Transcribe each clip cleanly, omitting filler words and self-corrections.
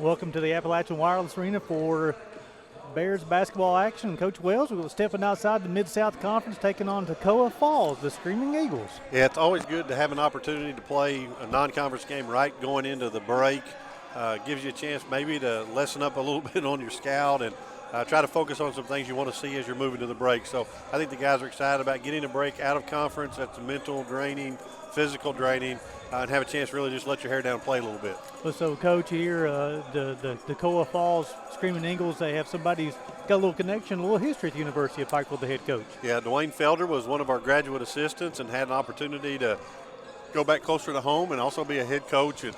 Welcome to the Appalachian Wireless Arena for Bears basketball action. Coach Wells, we're stepping outside the Mid-South Conference, taking on Toccoa Falls, the Screaming Eagles. Yeah, it's always good to have an opportunity to play a non-conference game right going into the break. Gives you a chance maybe to lessen up a little bit on your scout and try to focus on some things you want to see as you're moving to the break. So I think the guys are excited about getting a break out of conference. That's mental draining, physical draining, and have a chance to really just let your hair down and play a little bit. Well, so, Coach, here, the Toccoa Falls Screaming Eagles, they have somebody who's got a little connection, a little history at the University of Pikeville, the head coach. Yeah, Dwayne Felder was one of our graduate assistants and had an opportunity to go back closer to home and also be a head coach. And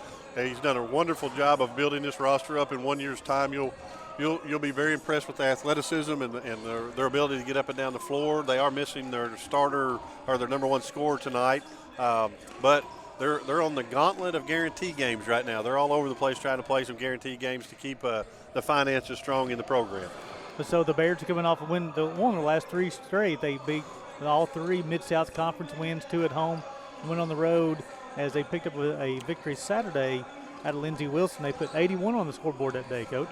he's done a wonderful job of building this roster up in 1 year's time. You'll be very impressed with the athleticism and their ability to get up and down the floor. They are missing their starter or their number one scorer tonight, but they're on the gauntlet of guarantee games right now. They're all over the place trying to play some guarantee games to keep the finances strong in the program. So the Bears are coming off a win, one of the last three straight. They beat all three Mid-South Conference wins, 2 at home, went on the road as they picked up a victory Saturday out of Lindsey Wilson. They put 81 on the scoreboard that day, Coach.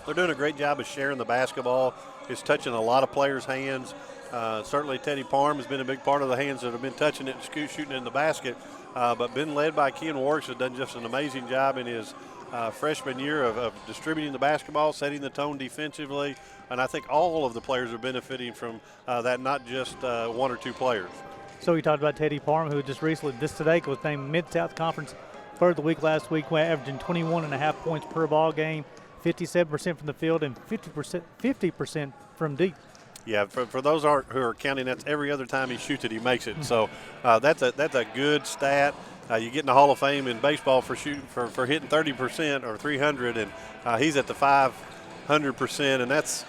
They're doing a great job of sharing the basketball. It's touching a lot of players' hands. Certainly Teddy Parham has been a big part of the hands that have been touching it and shooting it in the basket. But been led by Ken Warks, has done just an amazing job in his freshman year of distributing the basketball, setting the tone defensively. And I think all of the players are benefiting from that, not just 1 or 2 players. So we talked about Teddy Parham, who just recently, today, was named Mid-South Conference Player of the Week last week, averaging 21.5 points per ball game, 57% from the field, and 50% from deep. Yeah, for those who are counting, that's every other time he shoots it, he makes it. So that's a good stat. You get in the Hall of Fame in baseball for hitting 30% or 300, and he's at the 500%, and that's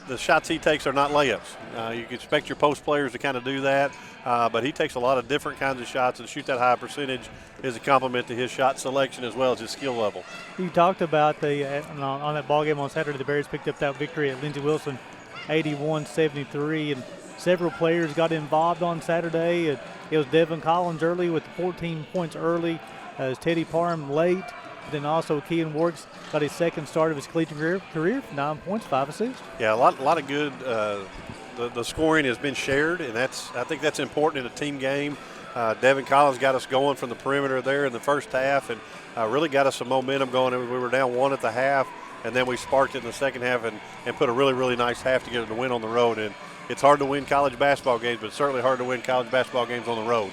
the shots he takes are not layups. You can expect your post players to kind of do that, but he takes a lot of different kinds of shots, and to shoot that high percentage is a compliment to his shot selection as well as his skill level. You talked about on that ball game on Saturday, the Bears picked up that victory at Lindsey Wilson, 81-73, and several players got involved on Saturday. It was Devin Collins early with 14 points early, as Teddy Parham late. Then also Ken Warks got his second start of his collegiate career, 9 points, 5 assists. Yeah, a lot of good. The scoring has been shared, and I think that's important in a team game. Devin Collins got us going from the perimeter there in the first half, and really got us some momentum going. We were down 1 at the half, and then we sparked it in the second half and put a really, really nice half together to win on the road. And it's hard to win college basketball games, but it's certainly hard to win college basketball games on the road.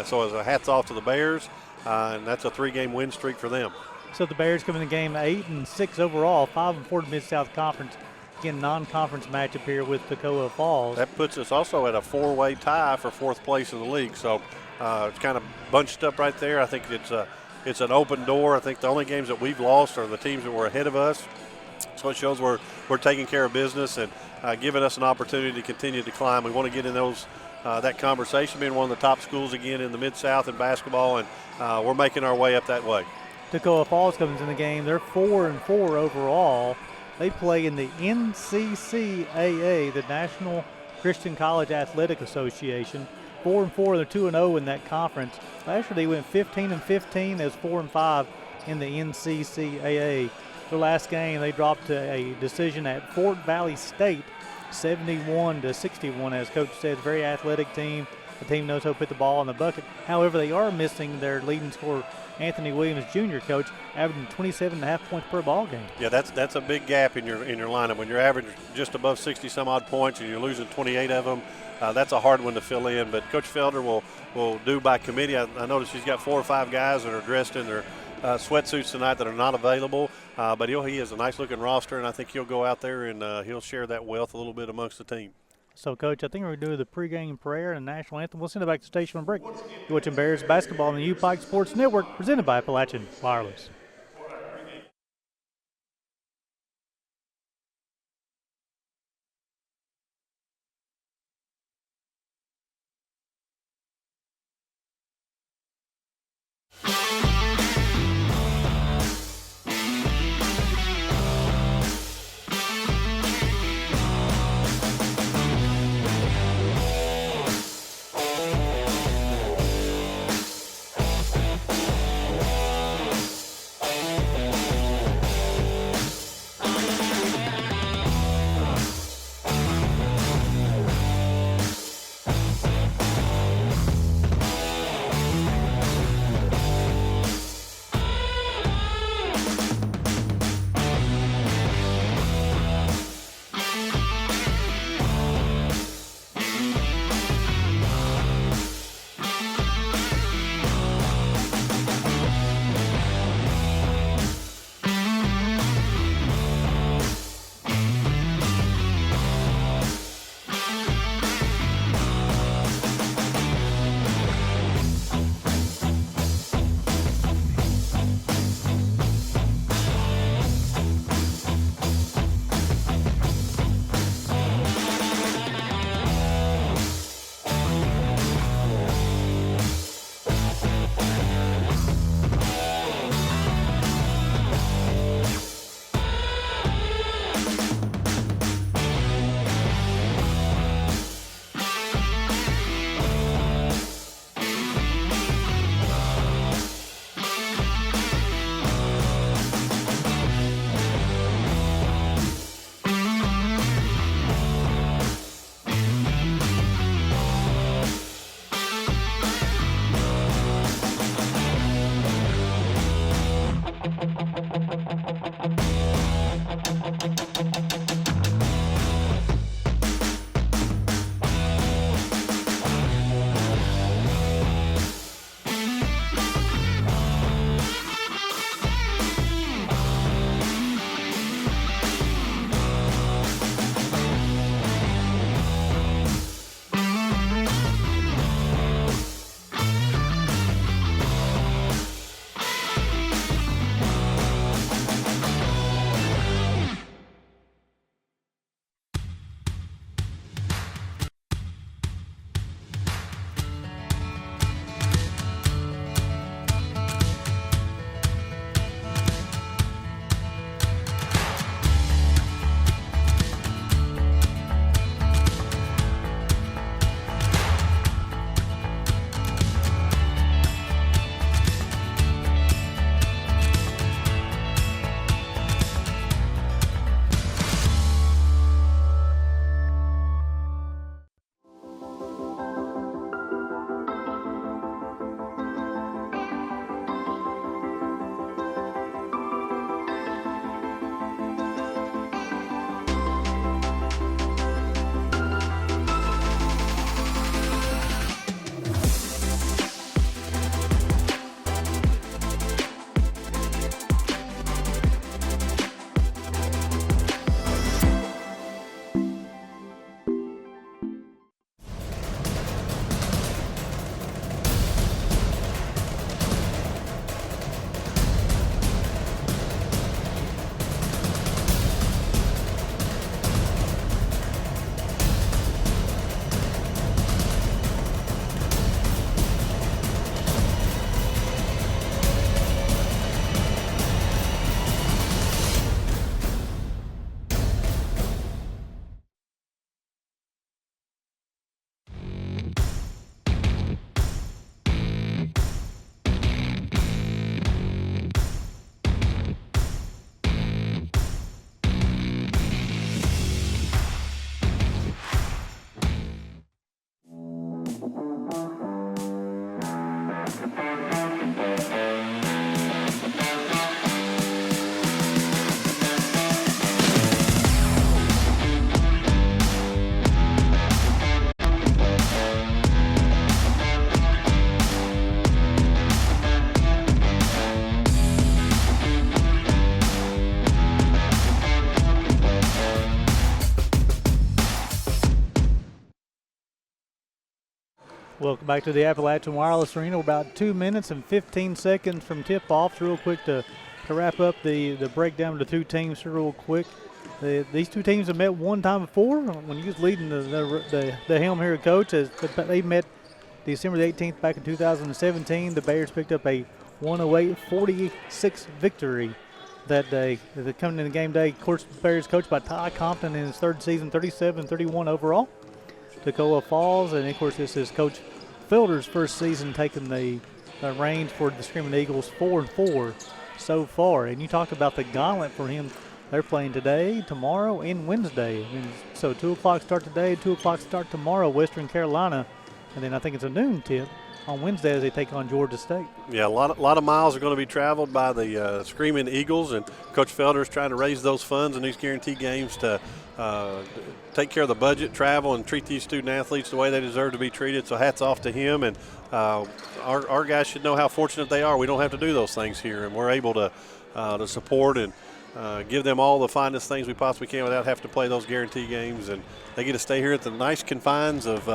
So as a hats off to the Bears, and that's a 3-game win streak for them. So the Bears come in the game 8-6 overall, 5-4 to Mid-South Conference. Again, non-conference matchup here with Toccoa Falls. That puts us also at a 4-way tie for 4th place in the league. So it's kind of bunched up right there. I think it's an open door. I think the only games that we've lost are the teams that were ahead of us. So it shows we're taking care of business and giving us an opportunity to continue to climb. We want to get in that conversation, being one of the top schools again in the Mid-South in basketball, and we're making our way up that way. Toccoa Falls comes in the game. They're 4-4 overall. They play in the NCCAA, the National Christian College Athletic Association. 4-4, they're 2-0 in that conference. Last year they went 15-15 as 4-5 in the NCCAA. Their last game they dropped to a decision at Fort Valley State, 71-61. As Coach said, very athletic team. The team knows how to put the ball in the bucket. However, they are missing their leading scorer, Anthony Williams Jr., Coach, averaging 27.5 points per ball game. Yeah, that's a big gap in your lineup. When you're averaging just above 60-some-odd points and you're losing 28 of them, that's a hard one to fill in. But Coach Felder will do by committee. I noticed he's got 4 or 5 guys that are dressed in their sweatsuits tonight that are not available. But he has a nice-looking roster, and I think he'll go out there and he'll share that wealth a little bit amongst the team. So, Coach, I think we're going to do the pregame prayer and national anthem. We'll send it back to station on break. You're watching Bears basketball on the U-Pike Sports Network, presented by Appalachian Wireless. Welcome back to the Appalachian Wireless Arena. We're about 2 minutes and 15 seconds from tip-off. Real quick to wrap up the breakdown of the two teams real quick. These two teams have met one time before when you was leading the helm here, Coach. As they met December the 18th back in 2017. The Bears picked up a 108-46 victory that day. They're coming in the game day. Of course, the Bears coached by Ty Compton in his third season, 37-31 overall. Toccoa Falls, and of course this is Coach Felder's first season taking the reins for the Screaming Eagles, 4-4 so far. And you talked about the gauntlet for him. They're playing today, tomorrow, and Wednesday. And so 2 o'clock start today, 2 o'clock start tomorrow, Western Carolina, and then I think it's a noon tip on Wednesday as they take on Georgia State. Yeah, a lot of miles are going to be traveled by the Screaming Eagles, and Coach Felder's trying to raise those funds in these guaranteed games to take care of the budget, travel, and treat these student athletes the way they deserve to be treated. So hats off to him, and our guys should know how fortunate they are. We don't have to do those things here, and we're able to support and give them all the finest things we possibly can without having to play those guarantee games, and they get to stay here at the nice confines of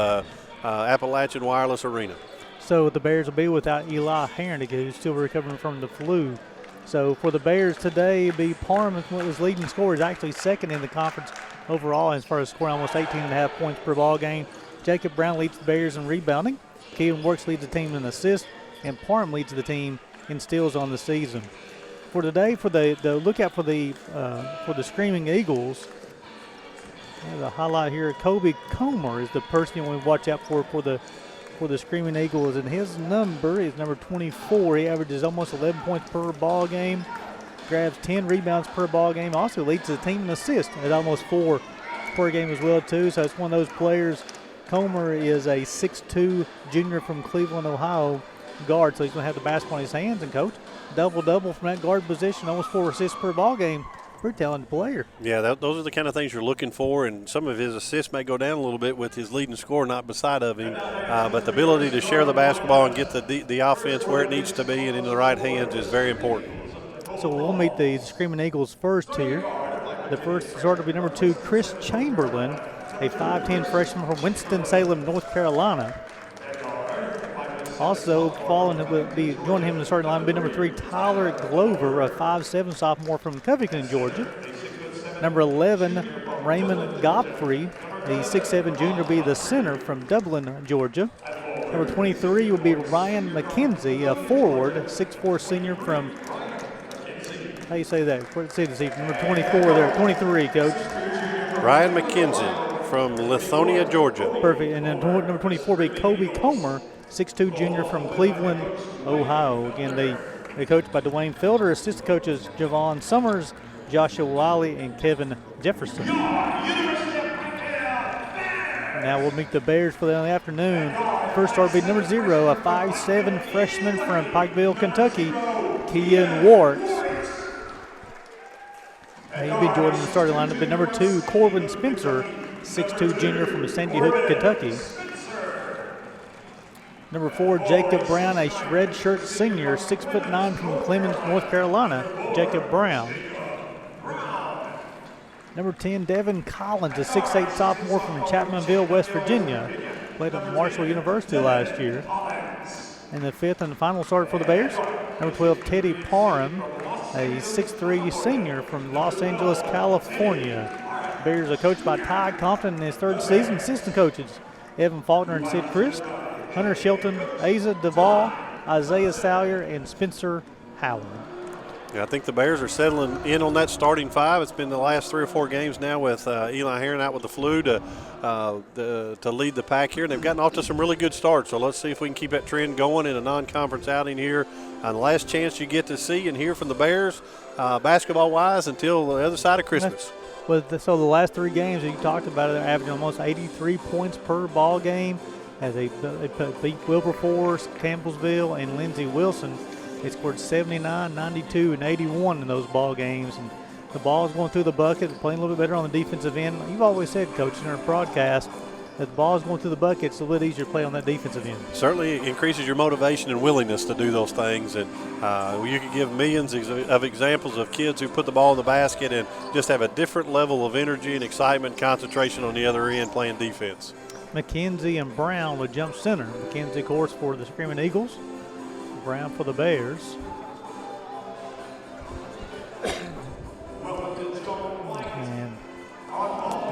Appalachian Wireless Arena. So the Bears will be without Eli Hernick, who's still recovering from the flu. So for the Bears today, it'll be Parham, his leading scorer, is actually second in the conference overall as far as scoring almost 18.5 points per ball game. Jacob Brown leads the Bears in rebounding. Keelan Works leads the team in assists, and Parham leads the team in steals on the season. For today, for the lookout for the Screaming Eagles, the highlight here, Kobe Comer is the person you want to watch out for the Screaming Eagles, and his number is number 24. He averages almost 11 points per ball game, grabs 10 rebounds per ball game, also leads the team in assists at almost 4 per game as well too. So it's one of those players. Comer is a 6'2" junior from Cleveland, Ohio guard, so he's going to have the basketball in his hands. And Coach, double-double from that guard position, almost 4 assists per ball game. Pretty talented player. Yeah, those are the kind of things you're looking for, and some of his assists may go down a little bit with his leading scorer not beside of him, but the ability to share the basketball and get the offense where it needs to be and into the right hands is very important. So we'll meet the Screaming Eagles first here. The first starter will be number 2, Chris Chamberlain, a 5'10" freshman from Winston-Salem, North Carolina. Also will be joining him in the starting line will be number 3, Tyler Glover, a 5'7" sophomore from Covington, Georgia. Number 11, Raymond Godfrey, a 6'7" junior, will be the center from Dublin, Georgia. Number 23 will be Ryan McKenzie, a forward, 6'4" senior from, how do you say that? Let's see this evening. Number 24 there, 23, Coach. Ryan McKenzie from Lithonia, Georgia. Perfect. And then number 24 will be Kobe Comer, 6'2" junior from Cleveland, Ohio. Again, they coached by Dwayne Felder. Assistant coaches Javon Summers, Joshua Wiley, and Kevin Jefferson. Now we'll meet the Bears for the afternoon. First start will be number 0, a 5'7" freshman from Pikeville, Kentucky, Kean Warks. He'll be joining the starting lineup. But number 2, Corbin Spencer, 6'2" junior from Sandy Hook, Kentucky. Number 4, Jacob Brown, a redshirt senior, 6'9" from Clemens, North Carolina, Jacob Brown. Number 10, Devin Collins, a 6'8" sophomore from Chapmanville, West Virginia, played at Marshall University last year. And the 5th and final starter for the Bears, number 12, Teddy Parham, a 6'3" senior from Los Angeles, California. Bears are coached by Ty Compton in his 3rd season. Assistant coaches Evan Faulkner and Sid Christ, Hunter Shelton, Asa Duvall, Isaiah Salyer, and Spencer Howard. Yeah, I think the Bears are settling in on that starting 5. It's been the last 3 or 4 games now with Eli Herron out with the flu to lead the pack here. And they've gotten off to some really good starts. So let's see if we can keep that trend going in a non-conference outing here. The last chance you get to see and hear from the Bears basketball-wise until the other side of Christmas. So the last 3 games that you talked about, they're averaging almost 83 points per ball game. As they beat Wilberforce, Campbellsville, and Lindsey Wilson. They scored 79, 92, and 81 in those ball games. And the ball's going through the bucket, playing a little bit better on the defensive end. You've always said, Coach, in our broadcast, that the ball's going through the bucket, it's a little easier to play on that defensive end. Certainly increases your motivation and willingness to do those things. And you could give millions of examples of kids who put the ball in the basket and just have a different level of energy and excitement, concentration on the other end playing defense. McKenzie and Brown will jump center. McKenzie, of course, for the Screaming Eagles. Brown for the Bears.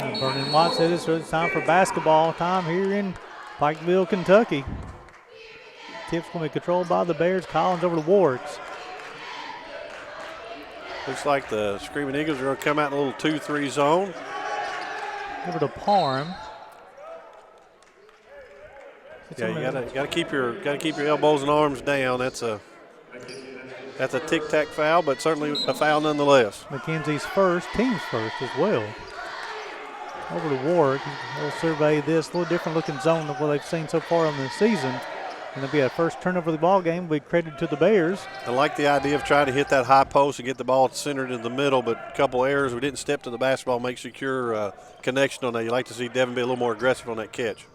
And Vernon Watt said it's time for basketball time here in Pikeville, Kentucky. Tip's going to be controlled by the Bears. Collins over to Warricks. Looks like the Screaming Eagles are going to come out in a little 2-3 zone. Over to Parham. Yeah, you gotta keep your elbows and arms down. That's a tic-tac foul, but certainly a foul nonetheless. McKenzie's first, team's first as well. Over to Warwick. They'll survey this, a little different looking zone than what they've seen so far in the season. And it'll be a first turnover of the ball game. We credited to the Bears. I like the idea of trying to hit that high post and get the ball centered in the middle, but a couple errors. We didn't step to the basketball, make secure connection on that. You like to see Devin be a little more aggressive on that catch.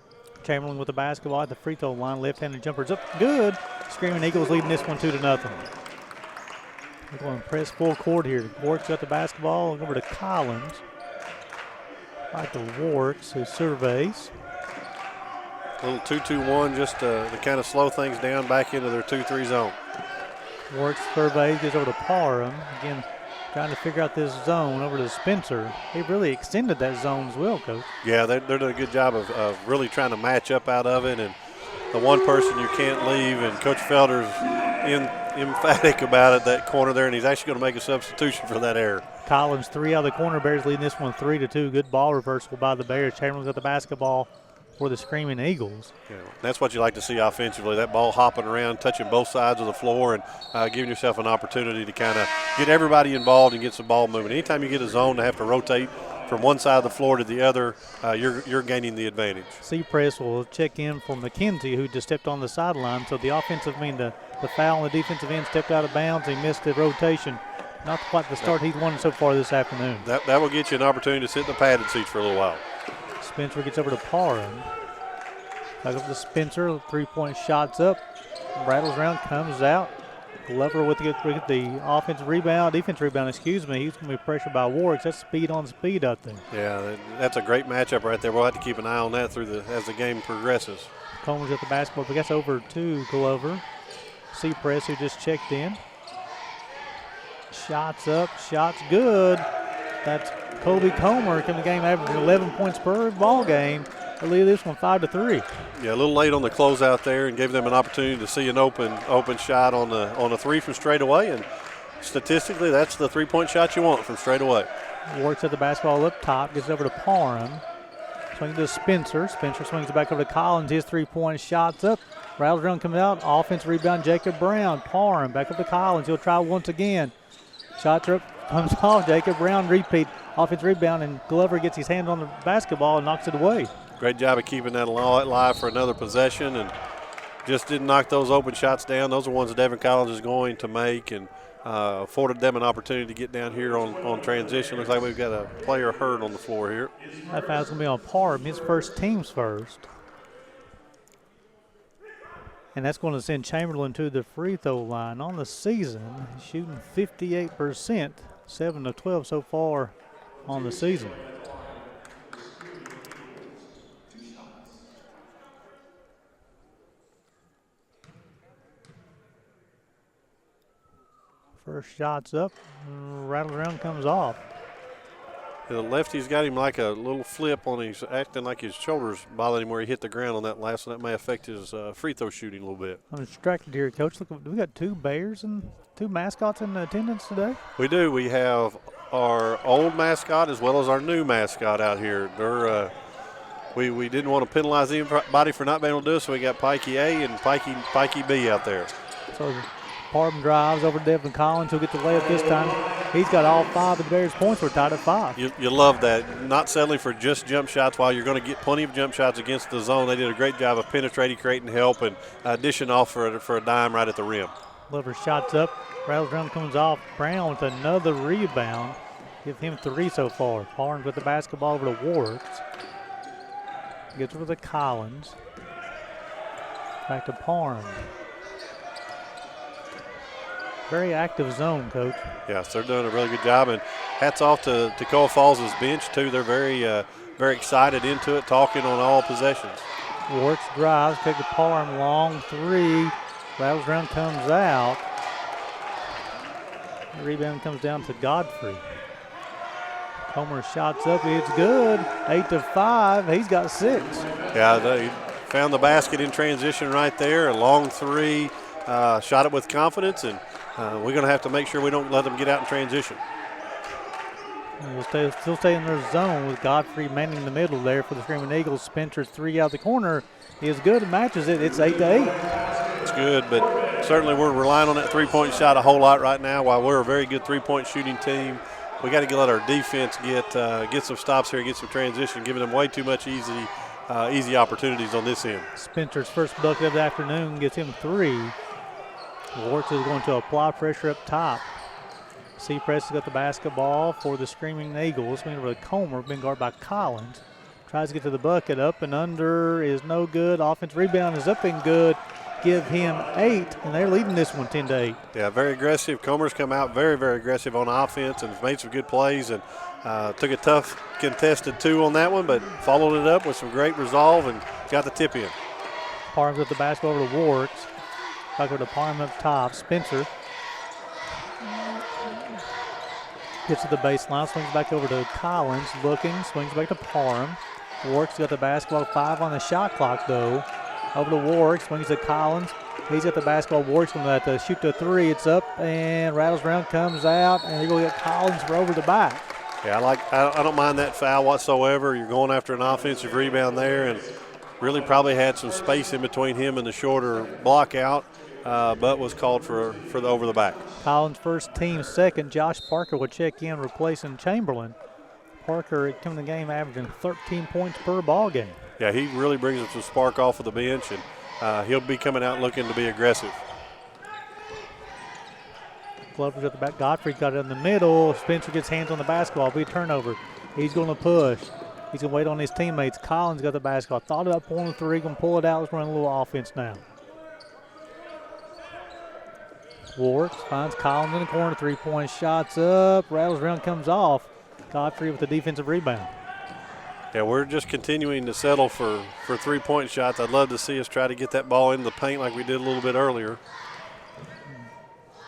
Chamberlain with the basketball at the free throw line. Left-handed jumper's up. Good. Screaming Eagles leading this one 2-0. They're going to press full court here. Warwick's got the basketball. Over to Collins. Right to Warwick's, who surveys. A little 2-2-1 just to kind of slow things down back into their 2-3 zone. Warwick's surveys, goes over to Parham. Again, trying to figure out this zone. Over to Spencer. They really extended that zone as well, Coach. Yeah, they're doing a good job of really trying to match up out of it. And the one person you can't leave, and Coach Felder's emphatic about it, that corner there, and he's actually going to make a substitution for that error. Collins, 3 out of the corner. Bears leading this one 3-2. Good ball reversal by the Bears. Chamberlain's got the basketball for the Screaming Eagles. Yeah, that's what you like to see offensively, that ball hopping around, touching both sides of the floor, and giving yourself an opportunity to kind of get everybody involved and get some ball moving. Anytime you get a zone to have to rotate from one side of the floor to the other, you're gaining the advantage. C-Press will check in for McKenzie, who just stepped on the sideline. So the offensive, the foul on the defensive end stepped out of bounds. He missed the rotation. Not quite the start he's won so far this afternoon. That will get you an opportunity to sit in the padded seats for a little while. Spencer gets over to Parham. Back up to Spencer. 3-point shots up. Rattles around, comes out. Glover with the offensive rebound, defensive rebound, excuse me. He's going to be pressured by Warwick. That's speed on speed out there. Yeah, that's a great matchup right there. We'll have to keep an eye on that as the game progresses. Coleman's at the basketball, but gets over to Glover. C-Press, who just checked in. Shots up, shots good. That's Kobe Comer coming to the game, averaging 11 points per ball game. They lead this one 5-3. Yeah, a little late on the closeout there, and gave them an opportunity to see an open shot on a three from straight away. And statistically, that's the 3-point shot you want from straight away. Works at the basketball up top, gets over to Parham. Swings to Spencer. Spencer swings it back over to Collins. His 3-point shot's up. Rattles around, coming out. Offensive rebound, Jacob Brown. Parham back up to Collins. He'll try once again. Shots are up, comes off. Jacob Brown repeat. Offensive rebound, and Glover gets his hand on the basketball and knocks it away. Great job of keeping that alive for another possession, and just didn't knock those open shots down. Those are ones that Devin Collins is going to make, and afforded them an opportunity to get down here on transition. Looks like we've got a player hurt on the floor here. That foul's going to be on Parham, his first, team's first. And that's going to send Chamberlain to the free throw line. On the season, shooting 58%, 7 of 12 so far on the season. First shot's up, rattles around, comes off. The lefty's got him like a little flip on his, acting like his shoulders bothering him where he hit the ground on that last one. That may affect his free throw shooting a little bit. I'm distracted here, Coach. Look, we got 2 Bears and 2 mascots in attendance today. We do. We have our old mascot as well as our new mascot out here. They're we didn't want to penalize anybody for not being able to do it, so we got Pikey A and Pikey B out there. So Parham drives over to Devin Collins. He'll get the layup this time. He's got all 5 of the Bears' points. We're tied at 5. You love that. Not settling for just jump shots while you're going to get plenty of jump shots against the zone. They did a great job of penetrating, creating help, and dishing off for a dime right at the rim. Glover shots up. Rattles around, comes off. Brown with another rebound. Give him 3 so far. Parham with the basketball over to Wards. Gets over to Collins. Back to Parham. Very active zone, Coach. Yes, they're doing a really good job, and hats off to Toccoa Falls' bench too. They're very very excited into it, talking on all possessions. Warts drives, take the Parham, long three, rattles around, comes out. The rebound comes down to Godfrey. Comer shots up, it's good. 8-5, he's got 6. Yeah, they found the basket in transition right there. A long three, shot it with confidence, and we're going to have to make sure we don't let them get out in transition. We'll still stay in their zone with Godfrey manning the middle there for the Screaming Eagles. Spencer's three out the corner is good and matches it. It's 8-8. It's good, but certainly we're relying on that three-point shot a whole lot right now. While we're a very good three-point shooting team, we got to let our defense get some stops here, get some transition, giving them way too much easy opportunities on this end. Spencer's first bucket of the afternoon gets him 3. Warts is going to apply pressure up top. Seapress has got the basketball for the Screaming Eagles. Swing over to Comer, been guarded by Collins. Tries to get to the bucket, up and under is no good. Offensive rebound is up and good. Give him 8, and they're leading this one 10-8. Yeah, very aggressive. Comer's come out very, very aggressive on offense and has made some good plays and took a tough contested 2 on that one, but followed it up with some great resolve and got the tip in. Parham's with the basketball over to Warts. Back over to Parham up top. Spencer gets to the baseline, swings back over to Collins, looking, swings back to Parham. Warwick's got the basketball, 5 on the shot clock though. Over to Warwick, swings to Collins. He's got the basketball. Warwick's going to have to shoot the 3. It's up and rattles around, comes out, and they're going to get Collins for over the back. Yeah, I don't mind that foul whatsoever. You're going after an offensive rebound there, and really probably had some space in between him and the shorter block out, but was called for the over the back. Collins first, team second. Josh Parker will check in, replacing Chamberlain. Parker coming to the game averaging 13 points per ball game. Yeah, he really brings us some spark off of the bench, and he'll be coming out looking to be aggressive. Glover's at the back. Godfrey got it in the middle. Spencer gets hands on the basketball. It'll be a turnover. He's going to push. He's going to wait on his teammates. Collins got the basketball. Thought about pulling the 3. Going to pull it out. Let's run a little offense now. Warwick finds Collins in the corner. 3-point shots up. Rattles around, comes off. Godfrey with the defensive rebound. Yeah, we're just continuing to settle for 3-point shots. I'd love to see us try to get that ball into the paint like we did a little bit earlier.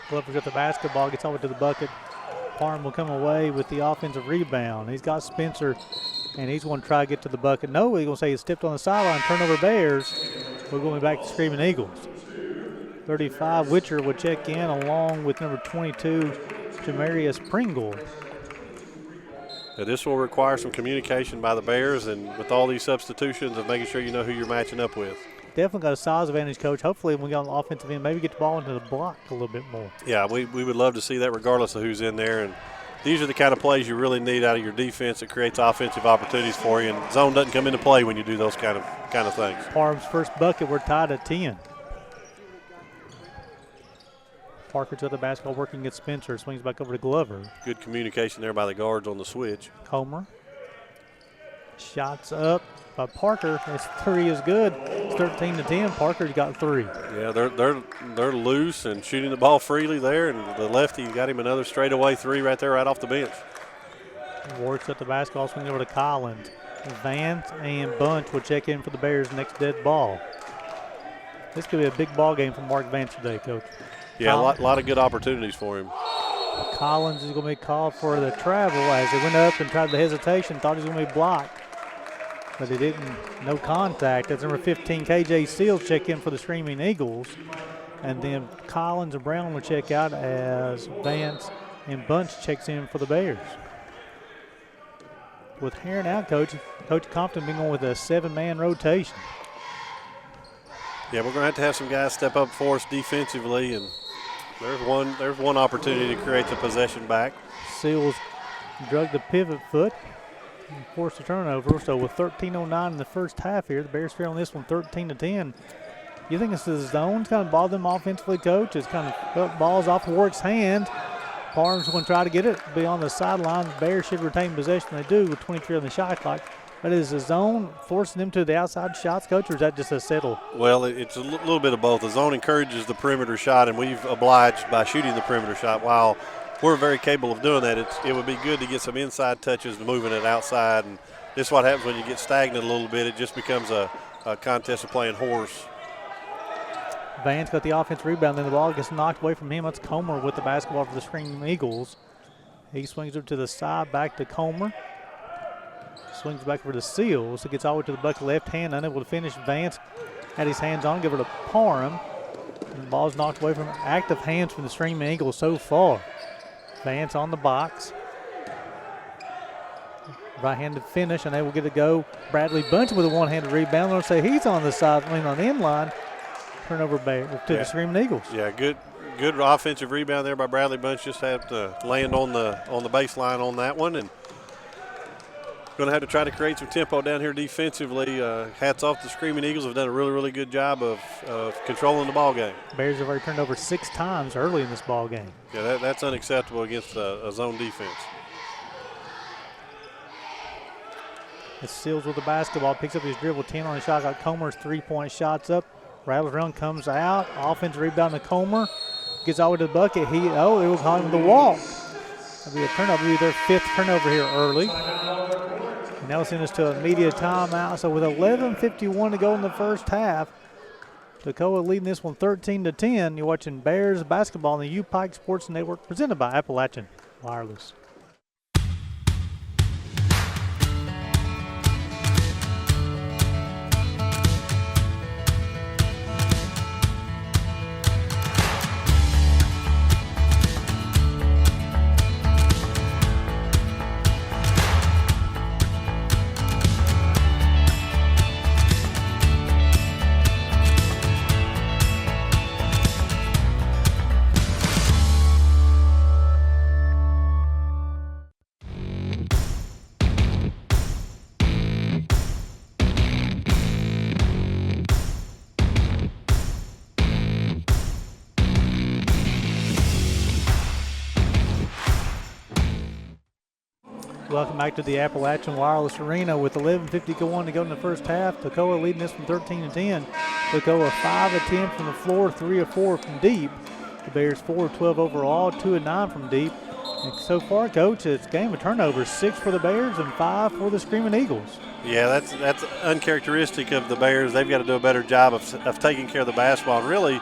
Glover's got the basketball, gets over to the bucket. Parham will come away with the offensive rebound. He's got Spencer, and he's going to try to get to the bucket. No, he's going to say he stepped on the sideline, turnover Bears. We're going back to Screaming Eagles. 35, Witcher would check in along with number 22, Jamarius Pringle. Now, this will require some communication by the Bears, and with all these substitutions of making sure you know who you're matching up with. Definitely got a size advantage, Coach. Hopefully when we got on the offensive end, maybe get the ball into the block a little bit more. Yeah, we would love to see that regardless of who's in there. And these are the kind of plays you really need out of your defense that creates offensive opportunities for you. And zone doesn't come into play when you do those kind of things. Parham's first bucket, we're tied at 10. Parker to the basketball, working against Spencer. Swings back over to Glover. Good communication there by the guards on the switch. Comer. Shots up by Parker. His 3 is good. It's 13-10. Parker's got 3. Yeah, they're loose and shooting the ball freely there, and the lefty got him another straightaway 3 right there, right off the bench. Warwick's at the basketball, swing over to Collins. Vance and Bunch will check in for the Bears' next dead ball. This could be a big ball game for Mark Vance today, Coach. Yeah, a lot of good opportunities for him. Collins is going to be called for the travel as he went up and tried the hesitation, thought he was going to be blocked. But he didn't, no contact. That's number 15, KJ Seals, check in for the Screaming Eagles. And then Collins and Brown will check out as Vance and Bunch checks in for the Bears. With Heron out, Coach Compton been going with a 7-man rotation. Yeah, we're going to have some guys step up for us defensively, and there's one opportunity to create the possession back. Seals drug the pivot foot and forced a turnover. So with 13:09 in the first half here, the Bears fair on this one 13-10. You think it's the zone's kind of bothered them offensively, Coach? It's kind of balls off Warwick's hand. Parham's going to try to get it, be on the sideline. The Bears should retain possession. They do with 23 on the shot clock. But is the zone forcing them to the outside shots, Coach, or is that just a settle? Well, it's a little bit of both. The zone encourages the perimeter shot, and we've obliged by shooting the perimeter shot. While we're very capable of doing that, it would be good to get some inside touches, moving it outside, and this is what happens when you get stagnant a little bit. It just becomes a contest of playing horse. Vance got the offensive rebound, then the ball gets knocked away from him. That's Comer with the basketball for the Screaming Eagles. He swings it to the side, back to Comer. Swings back over to Seals. It gets all the way to the bucket left hand, unable to finish. Vance had his hands on, give it to Parham. And the ball's knocked away from active hands from the Screaming Eagles so far. Vance on the box. Right-handed finish, and they will get it go. Bradley Bunch with a one-handed rebound. They'll say he's on the side, on the inline. Turnover to the Screaming Eagles. Yeah, good offensive rebound there by Bradley Bunch. Just had to land on the baseline on that one, and going to have to try to create some tempo down here defensively. Hats off to the Screaming Eagles. Have done a really, really good job of controlling the ball game. Bears have already turned over 6 times early in this ball game. Yeah, that's unacceptable against a zone defense. It's Seals with the basketball, picks up his dribble, 10 on the shot. Got Comer's 3-point shots up. Rattles around, comes out. Offensive rebound to Comer. Gets all the way to the bucket. They will call him the walk. That'll be a turnover. That'll be their 5th turnover here early. And that'll send us to a media timeout. So with 11:51 to go in the first half, Toccoa leading this one 13-10. You're watching Bears basketball on the U-Pike Sports Network, presented by Appalachian Wireless. Welcome back to the Appalachian Wireless Arena with 11:51 to go in the first half. Toccoa leading this from 13-10. Toccoa 5 of 10 from the floor, 3 of 4 from deep. The Bears 4 of 12 overall, 2 of 9 from deep. And so far, Coach, it's a game of turnovers, 6 for the Bears and 5 for the Screaming Eagles. Yeah, that's uncharacteristic of the Bears. They've got to do a better job of taking care of the basketball. And really,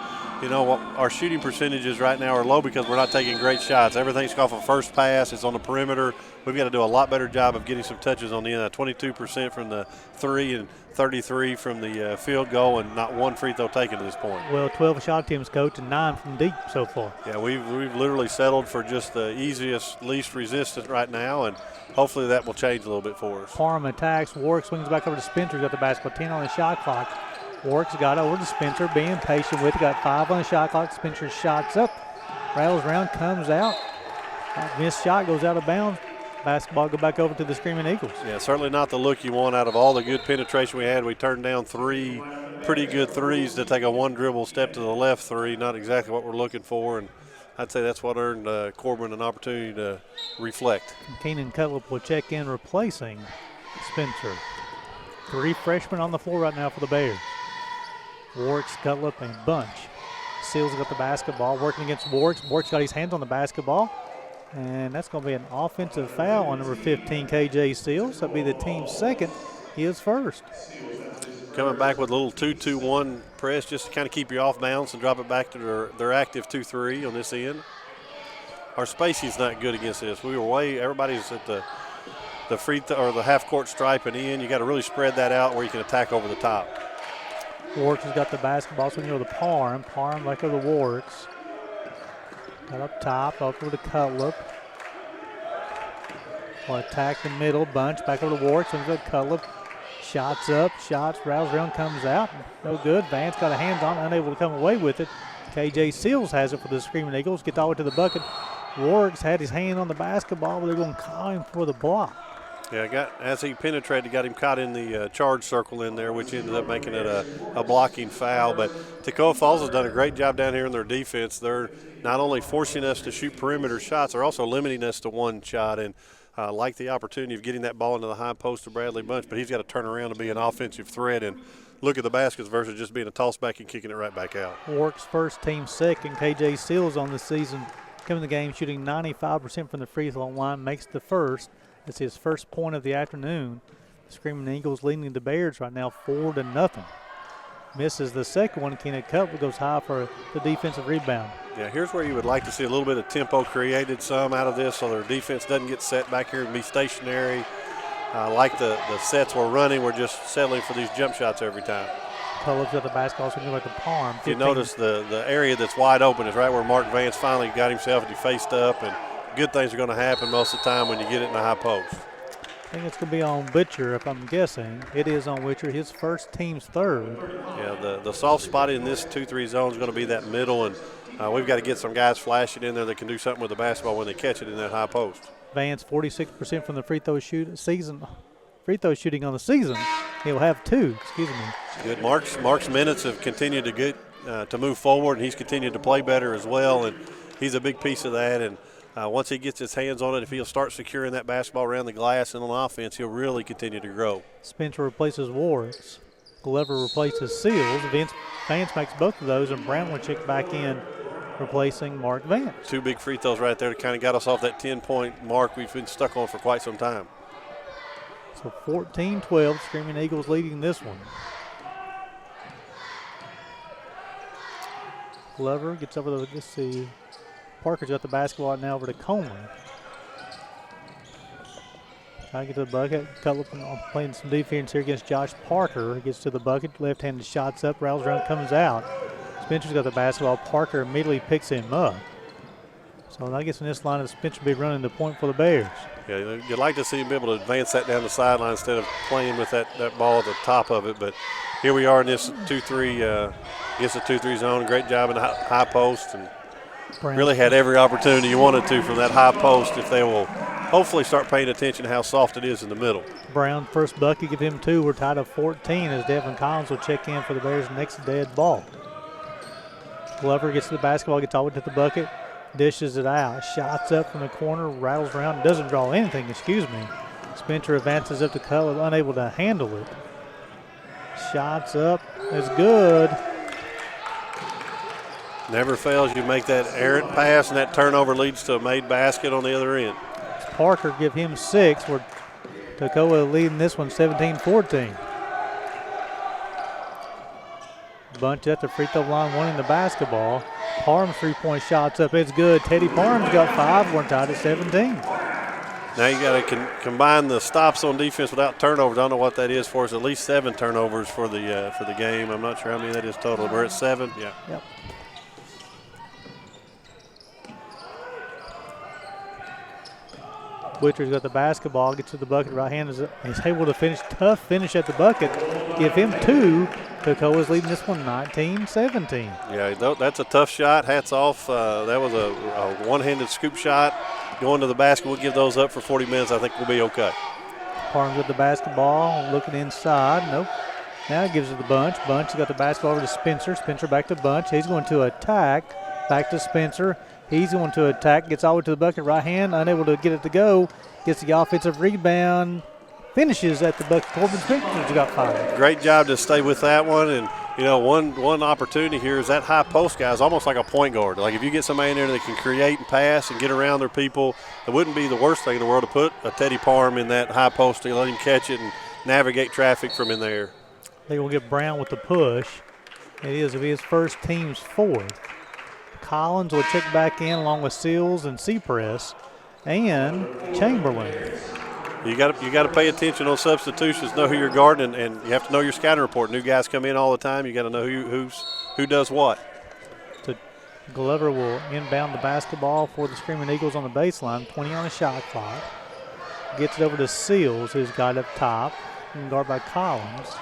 our shooting percentages right now are low because we're not taking great shots. Everything's off a first pass. It's on the perimeter. We've got to do a lot better job of getting some touches on the end. 22% from the 3 and 33 from the field goal, and not one free throw taken to this point. Well, 12 shot attempts, Coach, and 9 from deep so far. Yeah, we've literally settled for just the easiest, least resistance right now, and hopefully that will change a little bit for us. Parham attacks. Warwick swings back over to Spencer. Got the basketball, 10 on the shot clock. Warwick's got it over to Spencer, being patient with it. Got 5 on the shot clock. Spencer's shots up. Rattles around, comes out. Missed shot, goes out of bounds. Basketball go back over to the Screaming Eagles. Yeah, certainly not the look you want out of all the good penetration we had. We turned down 3 pretty good threes to take a one dribble step to the left 3. Not exactly what we're looking for, and I'd say that's what earned Corbin an opportunity to reflect. Keenan Cutlip will check in, replacing Spencer. 3 freshmen on the floor right now for the Bears. Warwick's, Cutlip, and Bunch. Seals got the basketball, working against Warwick. Warwick's got his hands on the basketball. And that's going to be an offensive foul on number 15, KJ Seals. That'll be the team's second. He is first. Coming back with a little 2-2-1 press just to kind of keep you off balance and drop it back to their active 2-3 on this end. Our spacing's not good against this. Everybody's at the free or the half court stripe and in. You got to really spread that out where you can attack over the top. Warwick has got the basketball, so we go to Parham. Parham back over to Warwick's. Got up top, over to Cutlip. Will attack the middle, Bunch back over to Warwick, so we go to Cutlip. Shots up, rattles around, comes out. No good. Vance got a hands on, unable to come away with it. KJ Seals has it for the Screaming Eagles. Gets all the way to the bucket. Warwick's had his hand on the basketball, but they're going to call him for the block. Yeah, as he penetrated, got him caught in the charge circle in there, which ended up making it a blocking foul. But Toccoa Falls has done a great job down here in their defense. They're not only forcing us to shoot perimeter shots, they're also limiting us to one shot. And like the opportunity of getting that ball into the high post of Bradley Bunch, but he's got to turn around and be an offensive threat and look at the baskets versus just being a toss back and kicking it right back out. Warwick's first, team second. KJ Seals on the season, coming to the game shooting 95% from the free throw line, makes the first. It's his first point of the afternoon. Screaming Eagles leading the Bears right now 4-0. Misses the second one. Kenneth Cutler goes high for the defensive rebound. Yeah, here's where you would like to see a little bit of tempo created some out of this so their defense doesn't get set back here and be stationary. Like the sets we're running, we're just settling for these jump shots every time. Cutler's got the basketball, so like the palm. You notice the area that's wide open is right where Mark Vance finally got himself and he faced up, and good things are going to happen most of the time when you get it in the high post. I think it's going to be on Butcher, if I'm guessing. It is on Butcher, his first, team's third. Yeah, the soft spot in this 2-3 zone is going to be that middle, and we've got to get some guys flashing in there that can do something with the basketball when they catch it in that high post. Vance 46% from the free throw shooting on the season. He'll have 2. Excuse me. Good. Mark's minutes have continued to get to move forward, and he's continued to play better as well, and he's a big piece of that. And once he gets his hands on it, if he'll start securing that basketball around the glass and on offense, he'll really continue to grow. Spencer replaces Warricks. Glover replaces Seals. Vance makes both of those, and Brown will check back in, replacing Mark Vance. 2 big free throws right there that kind of got us off that 10-point mark we've been stuck on for quite some time. So 14-12, Screaming Eagles leading this one. Glover gets over the, let's see, Parker's got the basketball now over to Coleman. Trying to get to the bucket. Cutler playing some defense here against Josh Parker. He gets to the bucket, left-handed shots up, rattles around, comes out. Spencer's got the basketball. Parker immediately picks him up. So I guess in this line, Spencer will be running the point for the Bears. Yeah, you'd like to see him be able to advance that down the sideline instead of playing with that ball at the top of it. But here we are in this 2-3, it's a 2-3 zone. Great job in the high post, and really had every opportunity you wanted to from that high post if they will hopefully start paying attention to how soft it is in the middle. Brown first bucket, give him 2. We're tied at 14 as Devin Collins will check in for the Bears' next dead ball. Glover gets to the basketball, gets all the way to the bucket, dishes it out, shots up from the corner, rattles around, doesn't draw anything, Spencer advances up to Cutler, unable to handle it. Shots up, is good. Never fails, you make that errant pass, and that turnover leads to a made basket on the other end. Parker give him 6. We're Toccoa leading this one 17-14. Bunch at the free throw line, winning the basketball. Parham's 3-point shots up. It's good. Teddy Parham's got 5. We're tied at 17. Now you got to combine the stops on defense without turnovers. I don't know what that is for us. At least 7 turnovers for the game. I'm not sure how many that is total. We're at 7. Yeah. Yep. Butcher's got the basketball, gets to the bucket, right hand is able to finish, tough finish at the bucket. Give him 2. Toccoa's leading this one 19-17. Yeah, that's a tough shot. Hats off. That was a one-handed scoop shot. Going to the basket, we'll give those up for 40 minutes. I think we'll be okay. Parham's got the basketball, looking inside. Nope. Now he gives it to Bunch. Bunch has got the basketball over to Spencer. Spencer back to Bunch. He's going to attack. Back to Spencer. He's going to attack, gets all the way to the bucket, right hand, unable to get it to go, gets the offensive rebound, finishes at the bucket. Corbin Spencer's got 5. Great job to stay with that one, and one opportunity here is that high post guy is almost like a point guard. Like if you get somebody in there that can create and pass and get around their people, it wouldn't be the worst thing in the world to put a Teddy Parham in that high post and let him catch it and navigate traffic from in there. They will get Brown with the push. It is his first, team's 4th. Collins will check back in along with Seals and Seapress and Chamberlain. You got to pay attention on substitutions, know who you're guarding, and you have to know your scouting report. New guys come in all the time. You got to know who does what. So Glover will inbound the basketball for the Screaming Eagles on the baseline. 20 on the shot clock. Gets it over to Seals, who's got up top, and guarded by Collins.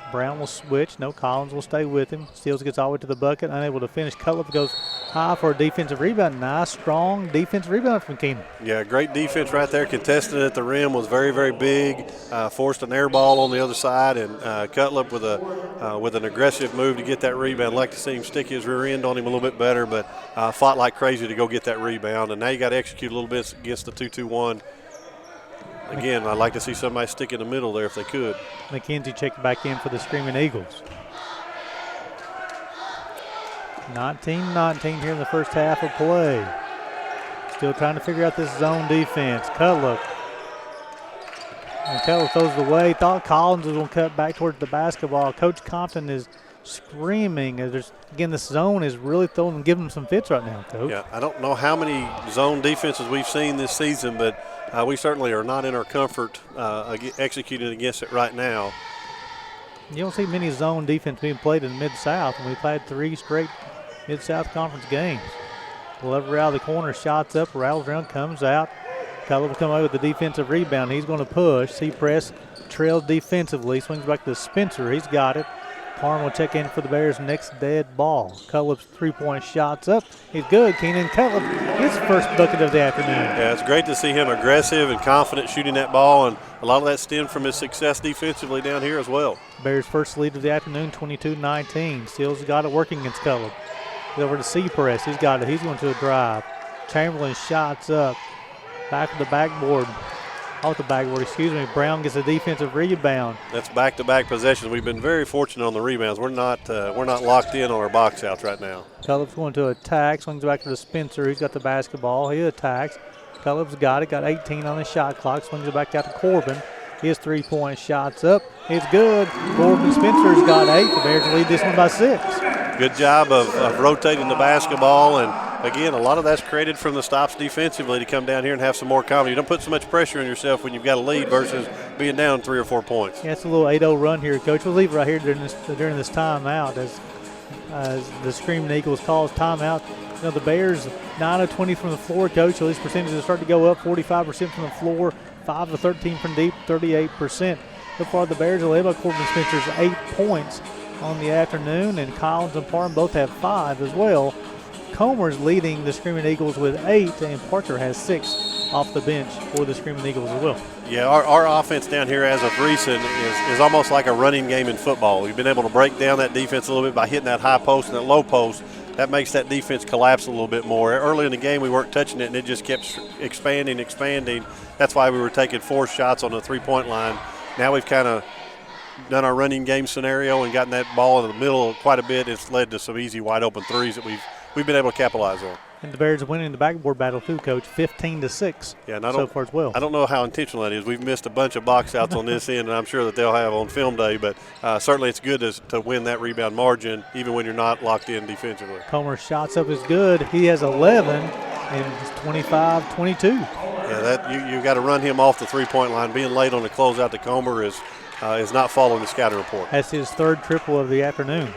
Brown will switch. No, Collins will stay with him. Seals gets all the way to the bucket, unable to finish. Cutler goes high for a defensive rebound. Nice, strong defensive rebound from Keenan. Yeah, great defense right there. Contested at the rim, was very, very big. Forced an air ball on the other side, and Cutler with an aggressive move to get that rebound. Like to see him stick his rear end on him a little bit better, but fought like crazy to go get that rebound. And now you got to execute a little bit against the 2-2-1. Again, I'd like to see somebody stick in the middle there if they could. McKenzie checked back in for the Screaming Eagles. 19-19 here in the first half of play. Still trying to figure out this zone defense. Cutler And Taylor throws it away. Thought Collins was going to cut back towards the basketball. Coach Compton is screaming. Again, the zone is really giving them some fits right now, Coach. Yeah, I don't know how many zone defenses we've seen this season, but we certainly are not in our comfort executing against it right now. You don't see many zone defense being played in the Mid-South, and we've had 3 straight Mid-South Conference games. Glover out of the corner, shots up, rattles around, comes out. Cutler will come out with the defensive rebound. He's going to push. C-Press trails defensively, swings back to Spencer. He's got it. Parham will check in for the Bears' next dead ball. Cutlip's three-point shot's up. He's good. Keenan Cutlip, his first bucket of the afternoon. Yeah, it's great to see him aggressive and confident shooting that ball, and a lot of that stemmed from his success defensively down here as well. Bears' first lead of the afternoon, 22-19. Steele's got it working against Cutlip. Over to C-Press. He's got it. He's going to a drive. Chamberlain shots up. Back to the backboard. Off the backboard, excuse me. Brown gets a defensive rebound. That's back-to-back possessions. We've been very fortunate on the rebounds. We're not locked in on our box outs right now. Cullip's going to attack. Swings back to the Spencer. He's got the basketball. He attacks. Cullip's got it. Got 18 on the shot clock. Swings it back out to Corbin. His three-point shot's up. It's good. Corbin Spencer's got 8. The Bears lead this one by 6. Good job of rotating the basketball, and again, a lot of that's created from the stops defensively to come down here and have some more confidence. You don't put so much pressure on yourself when you've got a lead versus being down 3 or 4 points. Yeah, it's a little 8-0 run here, Coach. We'll leave right here during this timeout as the Screaming Eagles calls timeout. You know, the Bears 9 of 20 from the floor, Coach. So these percentages start to go up. 45% from the floor, 5 of 13 from deep, 38%. So far, the Bears are led by Corbin Spencer's 8 points on the afternoon, and Collins and Parham both have 5 as well. Comer's leading the Screaming Eagles with 8, and Parker has 6 off the bench for the Screaming Eagles as well. Yeah, our offense down here as of recent is almost like a running game in football. We've been able to break down that defense a little bit by hitting that high post and that low post. That makes that defense collapse a little bit more. Early in the game, we weren't touching it, and it just kept expanding. That's why we were taking 4 shots on the three-point line. Now we've kind of done our running game scenario and gotten that ball in the middle quite a bit. It's led to some easy wide open threes that we've been able to capitalize on. And the Bears are winning the backboard battle too, Coach, 15-6 so far as well. I don't know how intentional that is. We've missed a bunch of box outs on this end, and I'm sure that they'll have on film day, but certainly it's good to win that rebound margin even when you're not locked in defensively. Comer's shots up is good. He has 11 and it's 25-22. Yeah, you got to run him off the three-point line. Being late on the closeout to Comer is not following the scouting report. That's his 3rd triple of the afternoon.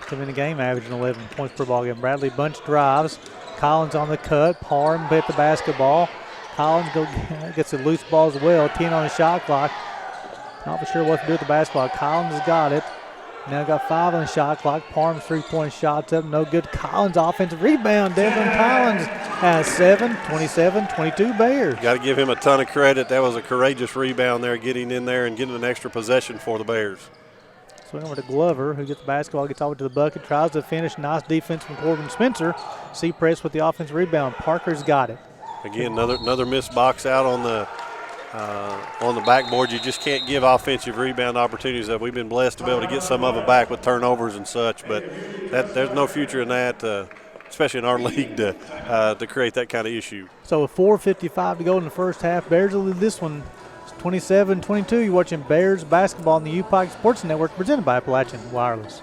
Come in the game, averaging 11 points per ball game. Bradley Bunch drives. Collins on the cut. Parham hit the basketball. Collins gets a loose ball as well. 10 on the shot clock. Not for sure what to do with the basketball. Collins has got it. Now got 5 on the shot clock. Parham's three-point shots up. No good. Collins offensive rebound. Devin Collins has 7, 27-22 Bears. Got to give him a ton of credit. That was a courageous rebound there, getting in there and getting an extra possession for the Bears. Swing over to Glover, who gets the basketball, gets over to the bucket, tries to finish. Nice defense from Corbin Spencer. C-Press with the offensive rebound. Parker's got it. Again, another missed box out on the backboard. You just can't give offensive rebound opportunities. That we've been blessed to be able to get some of them back with turnovers and such, but there's no future in that, especially in our league, to create that kind of issue. So with 4:55 to go in the first half, Bears will lead this one 27-22. You're watching Bears basketball on the UPike Sports Network, presented by Appalachian Wireless.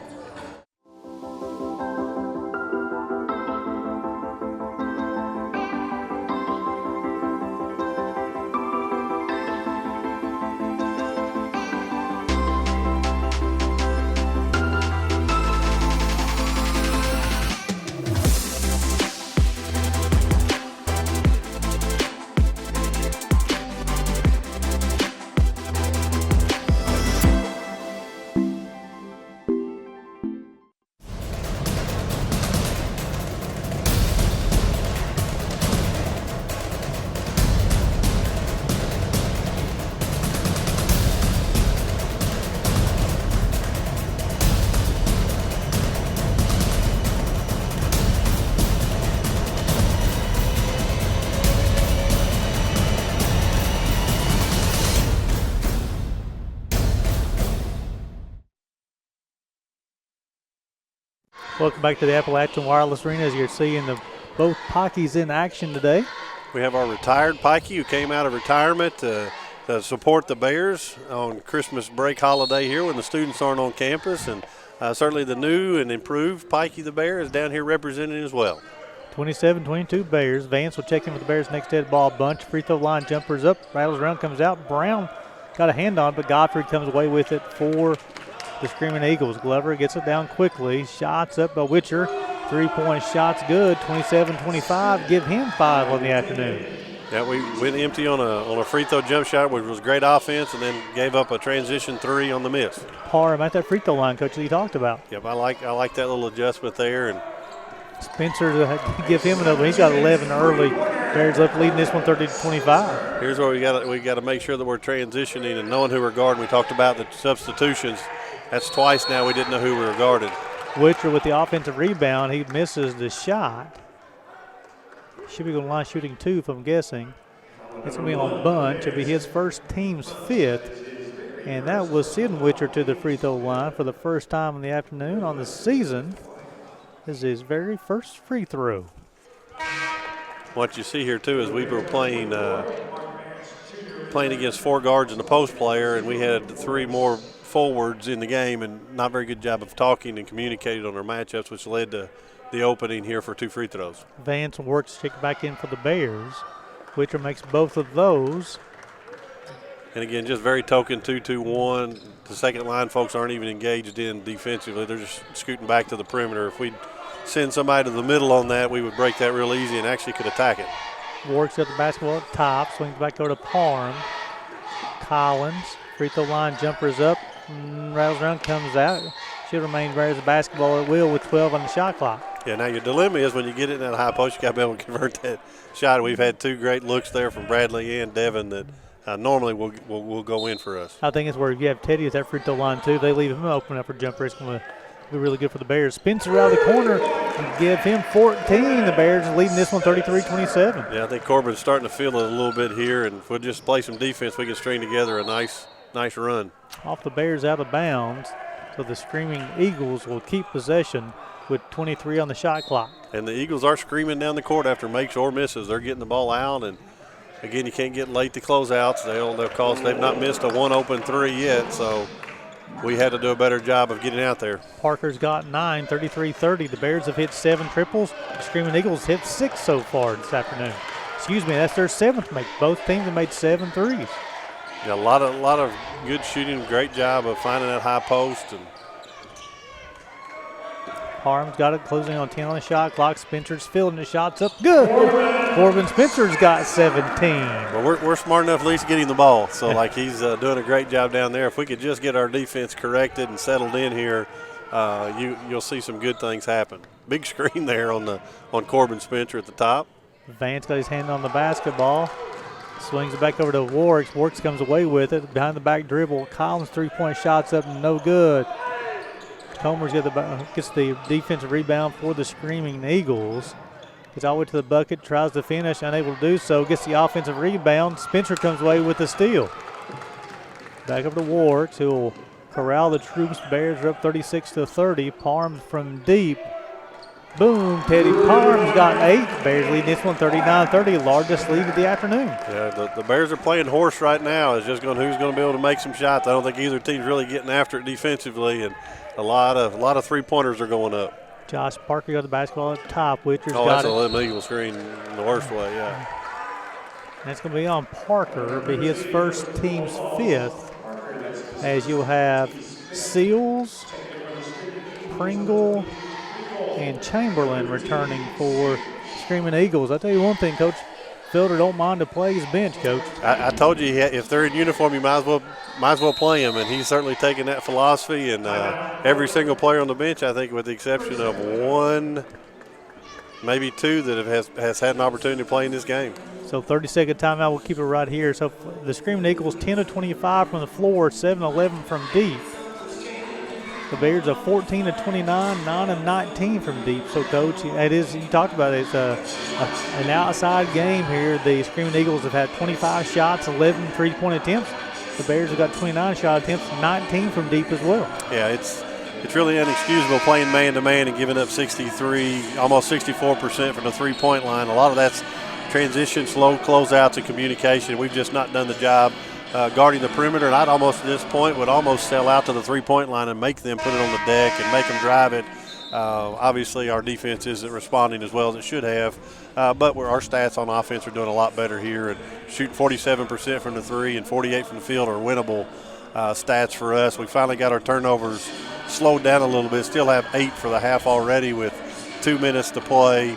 Welcome back to the Appalachian Wireless Arena. As you're seeing, both Pockies in action today. We have our retired Pikey who came out of retirement to support the Bears on Christmas break holiday here when the students aren't on campus. And certainly the new and improved Pikey the Bear is down here representing as well. 27-22 Bears. Vance will check in with the Bears next head ball bunch. Free throw line jumpers up, rattles around, comes out. Brown got a hand on, but Godfrey comes away with it for the Screaming Eagles. Glover gets it down quickly. Shots up by Witcher. 3-point shots good. 27-25. Give him 5 on the afternoon. Yeah, we went empty on a free throw jump shot, which was great offense, and then gave up a transition 3 on the miss. Parham at that free throw line, Coach, that you talked about. Yep, I like that little adjustment there. And Spencer to give him another one. He's got 11 early. Bears up leading this one 30-25. Here's where we got to make sure that we're transitioning and knowing who we're guarding. We talked about the substitutions. That's twice now we didn't know who we were guarding. Witcher with the offensive rebound. He misses the shot. Should be going to line shooting 2 if I'm guessing. It's going to be on bunch. It'll be his first, team's 5th. And that will send Witcher to the free throw line for the first time in the afternoon on the season. This is his very first free throw. What you see here, too, is we were playing against 4 guards and a post player, and we had 3 more forwards in the game, and not very good job of talking and communicating on our matchups, which led to the opening here for 2 free throws. Vance works to check back in for the Bears. Witcher makes both of those. And again, just very token 2-2-1. The second line folks aren't even engaged in defensively. They're just scooting back to the perimeter. If we'd send somebody to the middle on that, we would break that real easy and actually could attack it. Warwick's got the basketball at top, swings back over to Parham. Collins, free throw line, jumpers up, rattles around, comes out. Should remain Bears the basketball at will with 12 on the shot clock. Yeah, now your dilemma is when you get it in that high post, you got to be able to convert that shot. We've had 2 great looks there from Bradley and Devin that normally will go in for us. I think it's where if you have Teddy at that free throw line too, they leave him open up for jumper. It's going to be really good for the Bears. Spencer out of the corner and give him 14. The Bears are leading this one 33-27. Yeah, I think Corbin's starting to feel it a little bit here, and if we'll just play some defense, we can string together a nice run. Off the Bears out of bounds, so the Screaming Eagles will keep possession with 23 on the shot clock. And the Eagles are screaming down the court after makes or misses. They're getting the ball out, and again, you can't get late to closeouts. They've not missed a 1 open 3 yet, so we had to do a better job of getting out there. Parker's got 9, 33-30. The Bears have hit 7 triples. The Screaming Eagles hit 6 so far this afternoon. Excuse me, that's their 7th make. Both teams have made 7 threes. Yeah, a lot of good shooting. Great job of finding that high post. And Parham's got it, closing on 10 on the shot clock. Spencer's filling the shots up. Good. Corbin Spencer's got 17. Well, we're smart enough at least getting the ball. So, he's doing a great job down there. If we could just get our defense corrected and settled in here, you'll see some good things happen. Big screen there on Corbin Spencer at the top. Vance got his hand on the basketball. Swings it back over to Warwick. Warwick comes away with it. Behind the back dribble. Collins 3-point shots up, no good. Comer's gets the defensive rebound for the Screaming Eagles. Gets all the way to the bucket, tries to finish, unable to do so. Gets the offensive rebound. Spencer comes away with the steal. Back up to Warwick, who will corral the troops. Bears are up 36-30. Parham from deep. Boom, Teddy Parham's got 8. Bears leading this one 39-30, largest lead of the afternoon. Yeah, the Bears are playing horse right now. It's just who's going to be able to make some shots. I don't think either team's really getting after it defensively, and a lot of three-pointers are going up. Josh Parker got the basketball at the top. Witcher's got got it. Oh, that's a Eagle screen in the worst way, yeah. That's going to be on Parker, but his first, team's 5th, as you'll have Seals, Pringle, and Chamberlain returning for Screaming Eagles. I tell you one thing, Coach Fielder don't mind to play his bench, Coach. I told you, if they're in uniform, you might as well play them, and he's certainly taking that philosophy. And every single player on the bench, I think, with the exception of 1, maybe 2, that has had an opportunity to play in this game. So 30-second timeout. We'll keep it right here. So the Screaming Eagles 10-25 from the floor, 7-11 from deep. The Bears are 14-29, 9-19 from deep. So, Coach, it is, you talked about it, it's an outside game here. The Screaming Eagles have had 25 shots, 11 three-point attempts. The Bears have got 29 shot attempts, 19 from deep as well. Yeah, it's really inexcusable playing man-to-man and giving up 63, almost 64% from the three-point line. A lot of that's transition, slow closeouts, and communication. We've just not done the job guarding the perimeter, and I'd almost at this point would almost sell out to the three-point line and make them put it on the deck and make them drive it. Obviously, our defense isn't responding as well as it should have, but our stats on offense are doing a lot better here. And shooting 47% from the three and 48% from the field are winnable stats for us. We finally got our turnovers slowed down a little bit. Still have 8 for the half already with 2 minutes to play.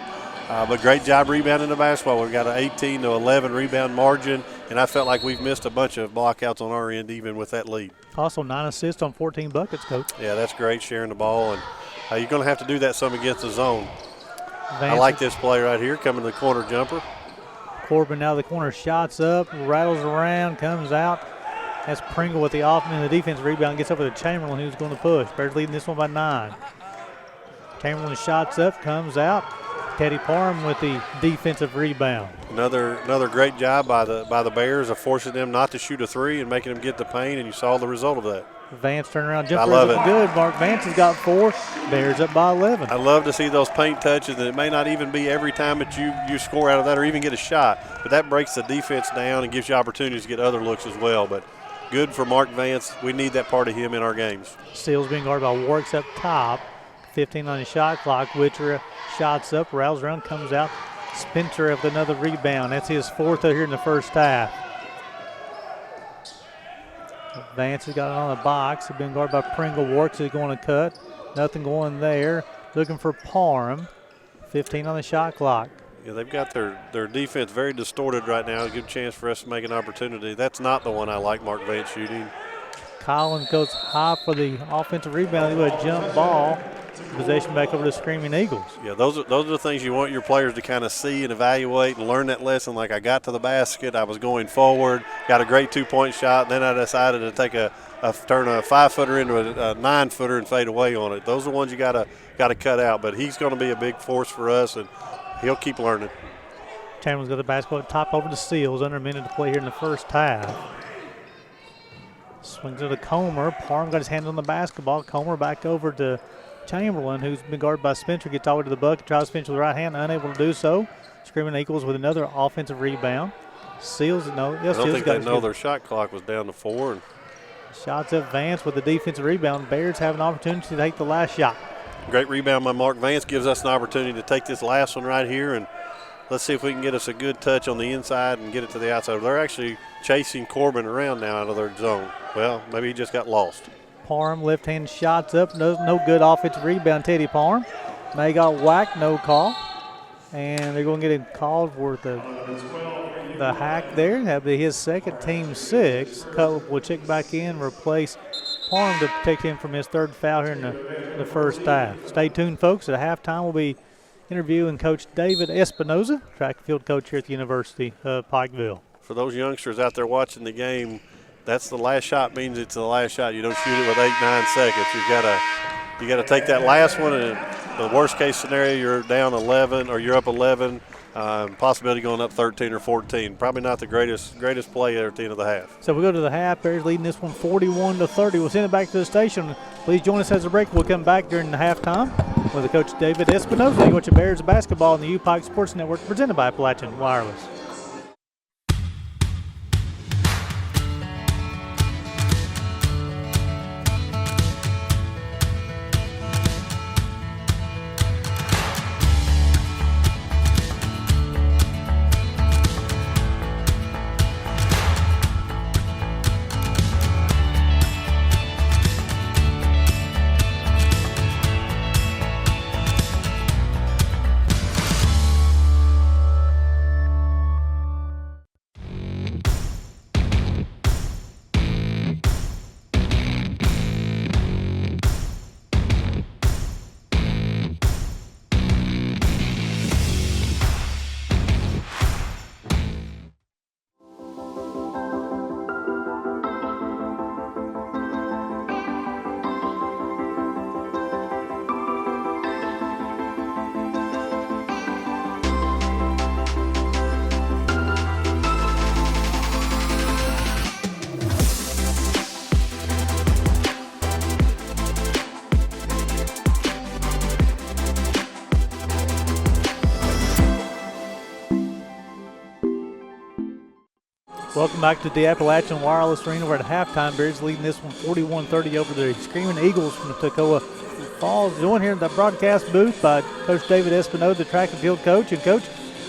But great job rebounding the basketball. We've got an 18-11 rebound margin, and I felt like we've missed a bunch of blockouts on our end even with that lead. Also 9 assists on 14 buckets, Coach. Yeah, that's great, sharing the ball. And you're going to have to do that some against the zone. Vance, I like this play right here, coming to the corner jumper. Corbin now the corner, shots up, rattles around, comes out. That's Pringle with the offense and the defense rebound, gets over to Chamberlain, who's going to push. Bears leading this one by 9. Chamberlain shots up, comes out. Teddy Parham with the defensive rebound. Another great job by the Bears of forcing them not to shoot a three and making them get the paint, and you saw the result of that. Vance turnaround jumper. I love it. Good. Mark Vance has got 4. Bears up by 11. I love to see those paint touches, and it may not even be every time that you score out of that or even get a shot, but that breaks the defense down and gives you opportunities to get other looks as well. But good for Mark Vance. We need that part of him in our games. Seals being guarded by Warks up top. 15 on the shot clock. Witcher shots up, rattles around, comes out. Spencer with another rebound. That's his 4th here in the first half. Vance has got it on the box. He's been guarded by Pringle. Warks is going to cut. Nothing going there. Looking for Parham. 15 on the shot clock. Yeah, they've got their defense very distorted right now. A good chance for us to make an opportunity. That's not the one I like Mark Vance shooting. Collins goes high for the offensive rebound. With a jump ball. Possession back over to Screaming Eagles. Yeah, those are the things you want your players to kind of see and evaluate and learn that lesson. Like, I got to the basket, I was going forward, got a great 2-point shot, and then I decided to take turn a 5-footer into a 9-footer and fade away on it. Those are the ones you got to cut out. But he's going to be a big force for us, and he'll keep learning. Chamberlain's got the basketball top over to Seals. Under a minute to play here in the first half. Swings it to Comer. Parham got his hand on the basketball. Comer back over to Chamberlain, who's been guarded by Spencer, gets all the way to the bucket, tries to finish with the right hand, unable to do so. Screaming Eagles with another offensive rebound. Seals, no. I don't think they know their shot clock was down to 4. And shots up Vance with the defensive rebound. Bears have an opportunity to take the last shot. Great rebound by Mark Vance. Gives us an opportunity to take this last one right here, and let's see if we can get us a good touch on the inside and get it to the outside. They're actually chasing Corbin around now out of their zone. Well, maybe he just got lost. Parham, left-hand shots up. No good offensive rebound, Teddy Parham. They got whacked, no call. And they're going to get him called for the hack there. That'll be his second, team 6. Cutler will check back in, replace Parham to protect him from his 3rd foul here in the first half. Stay tuned, folks. At halftime, we'll be interviewing Coach David Espinoza, track and field coach here at the University of Pikeville. For those youngsters out there watching the game, that's the last shot means it's the last shot. You don't shoot it with 8-9 seconds. You got to take that last one, and the worst case scenario, you're down 11 or you're up 11. Possibility going up 13 or 14. Probably not the greatest play there at the end of the half. So we go to the half. Bears leading this one 41-30. We'll send it back to the station. Please join us as a break. We'll come back during the halftime with the Coach David Espinoza. You watch the Bears basketball on the U-Pike Sports Network, presented by Appalachian Wireless. Welcome back to the Appalachian Wireless Arena. We're at halftime. Bears leading this one 41-30 over the Screaming Eagles from the Toccoa Falls. Joined here in the broadcast booth by Coach David Espino, the track and field coach. And, Coach,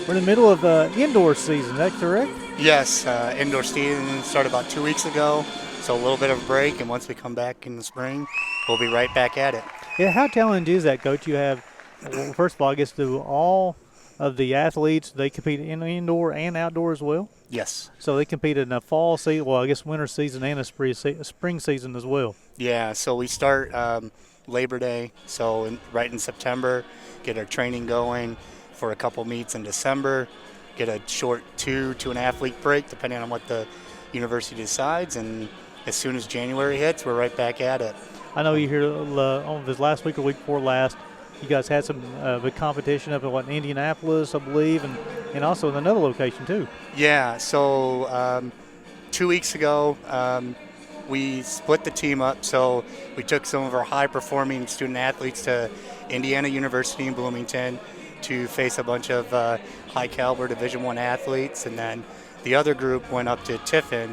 we're in the middle of indoor season. Is that correct? Yes, indoor season started about 2 weeks ago, so a little bit of a break. And once we come back in the spring, we'll be right back at it. Yeah, how challenging is that, Coach? You have, well, first of all, I guess, do all of the athletes, they compete in indoor and outdoor as well? Yes. So they compete in a fall season, well, I guess winter season and a spring season as well. Yeah, so we start Labor Day, so right in September, get our training going for a couple meets in December, get a short 2.5 week break, depending on what the university decides, and as soon as January hits, we're right back at it. I know you hear on this last week or week before last, you guys had some big competition up in Indianapolis, I believe, and also in another location too. Yeah, so 2 weeks ago, we split the team up. So we took some of our high-performing student athletes to Indiana University in Bloomington to face a bunch of high-caliber Division I athletes, and then the other group went up to Tiffin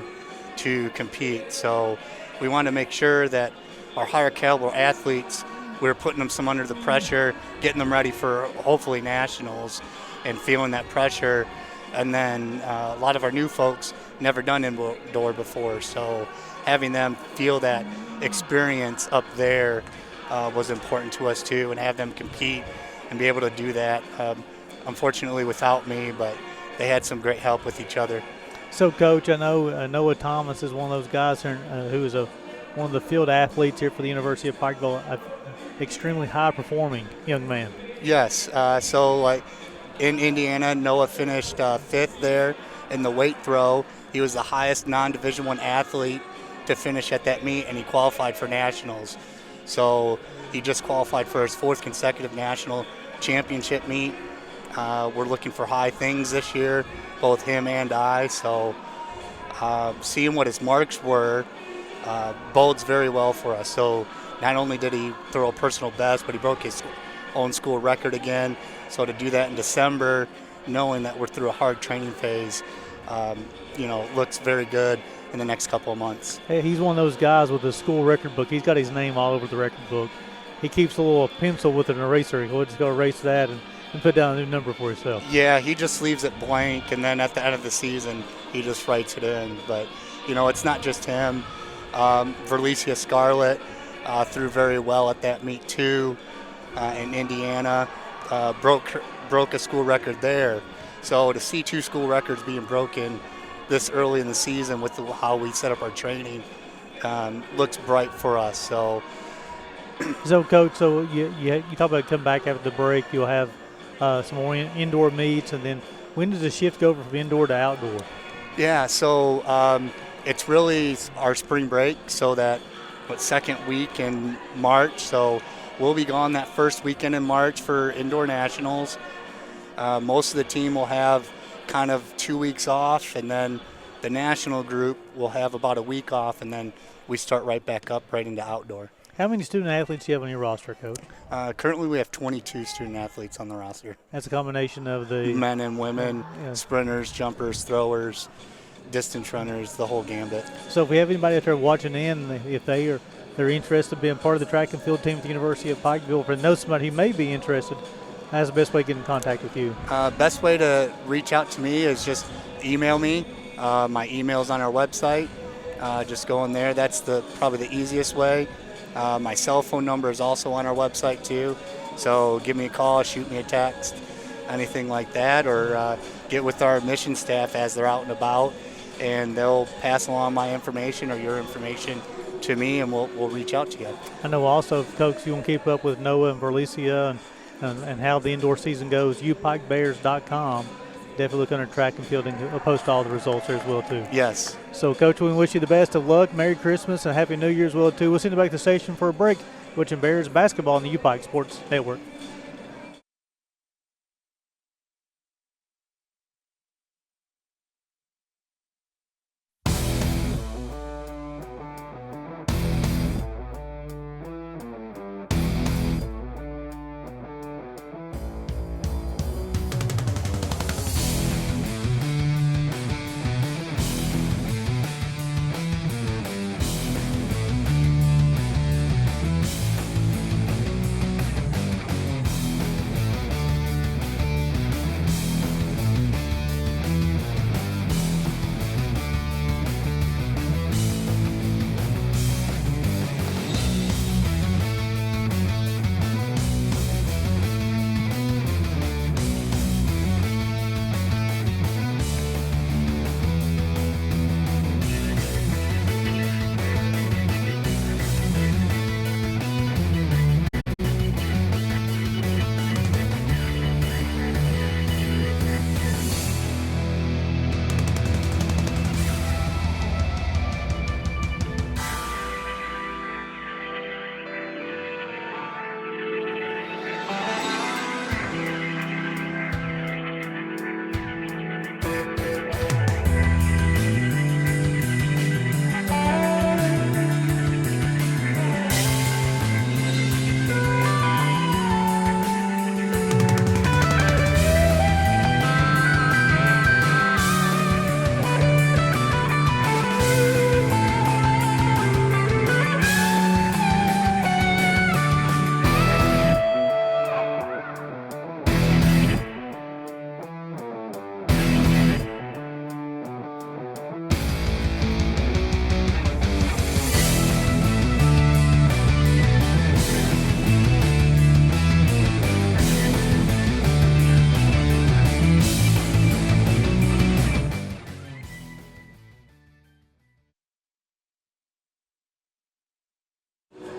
to compete. So we wanted to make sure that our higher-caliber athletes, we were putting them some under the pressure, getting them ready for hopefully nationals and feeling that pressure. And then a lot of our new folks never done indoor before, so having them feel that experience up there was important to us too, and have them compete and be able to do that. Unfortunately without me, but they had some great help with each other. So, Coach, I know Noah Thomas is one of those guys who is one of the field athletes here for the University of Pikeville, extremely high-performing young man. Yes, so like in Indiana, Noah finished 5th there in the weight throw. He was the highest non-Division I athlete to finish at that meet, and he qualified for nationals. So he just qualified for his 4th consecutive national championship meet. We're looking for high things this year, both him and I. So seeing what his marks were bodes very well for us. So not only did he throw a personal best, but he broke his own school record again. So to do that in December, knowing that we're through a hard training phase, looks very good in the next couple of months. Hey, he's one of those guys with a school record book. He's got his name all over the record book. He keeps a little pencil with an eraser. He'll just go erase that and put down a new number for himself. Yeah, he just leaves it blank, and then at the end of the season, he just writes it in. But, it's not just him. Verlicia Scarlett threw very well at that meet too in Indiana. Broke a school record there. So to see 2 school records being broken this early in the season with how we set up our training looks bright for us. So, Coach, you talk about coming back after the break. You'll have some more indoor meets, and then when does the shift go from indoor to outdoor? Yeah, so it's really our spring break, so that second week in March. So we'll be gone that first weekend in March for indoor nationals. Most of the team will have kind of 2 weeks off, and then the national group will have about a week off, and then we start right back up right into outdoor. How many student athletes do you have on your roster, Coach? Currently we have 22 student athletes on the roster. That's a combination of the men and women, sprinters, jumpers, throwers, distance runners, the whole gambit. So if we have anybody out there watching in, if they're interested in being part of the track and field team at the University of Pikeville, if they know somebody who may be interested, how's the best way to get in contact with you? Best way to reach out to me is just email me. My email's on our website. Just go in there. That's probably the easiest way. My cell phone number is also on our website too. So give me a call, shoot me a text, anything like that, or get with our admission staff as they're out and about, and they'll pass along my information or your information to me, and we'll reach out to you. I know also, folks, you want to keep up with Noah and Verlicia and how the indoor season goes, upikebears.com. Definitely look under track and field, and we'll post all the results there as well too. Yes. So, Coach, we wish you the best of luck. Merry Christmas and Happy New Year as well too. We'll send you back to the station for a break. Watching Bears basketball on the UPike Sports Network.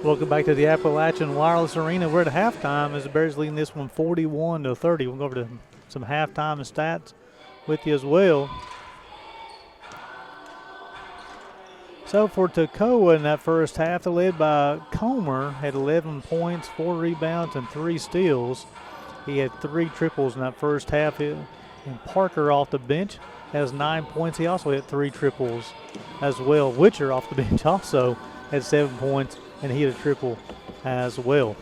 Welcome back to the Appalachian Wireless Arena. We're at halftime as the Bears leading this one 41-30. We'll go over to some halftime stats with you as well. So for Toccoa in that first half, they're led by Comer, had 11 points, 4 rebounds, and 3 steals. He had 3 triples in that first half. And Parker off the bench has 9 points. He also had 3 triples as well. Witcher off the bench also had 7 points, and he had a triple as well.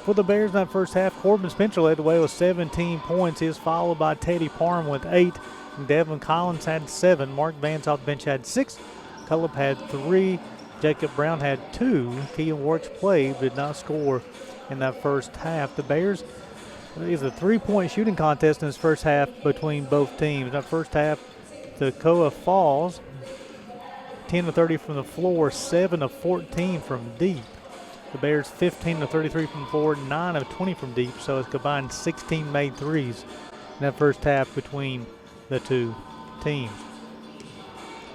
For the Bears in that first half, Corbin Spencer led the way with 17 points. He is followed by Teddy Parham with 8. And Devin Collins had 7. Mark Vance off the bench had 6. Cullip had 3. Jacob Brown had 2. Keegan Works played but did not score in that first half. The Bears, it was a 3-point shooting contest in this first half between both teams. In that first half, Toccoa falls 10 of 30 from the floor, 7 of 14 from deep. The Bears 15 of 33 from the floor, 9 of 20 from deep. So it's combined 16 made threes in that first half between the two teams.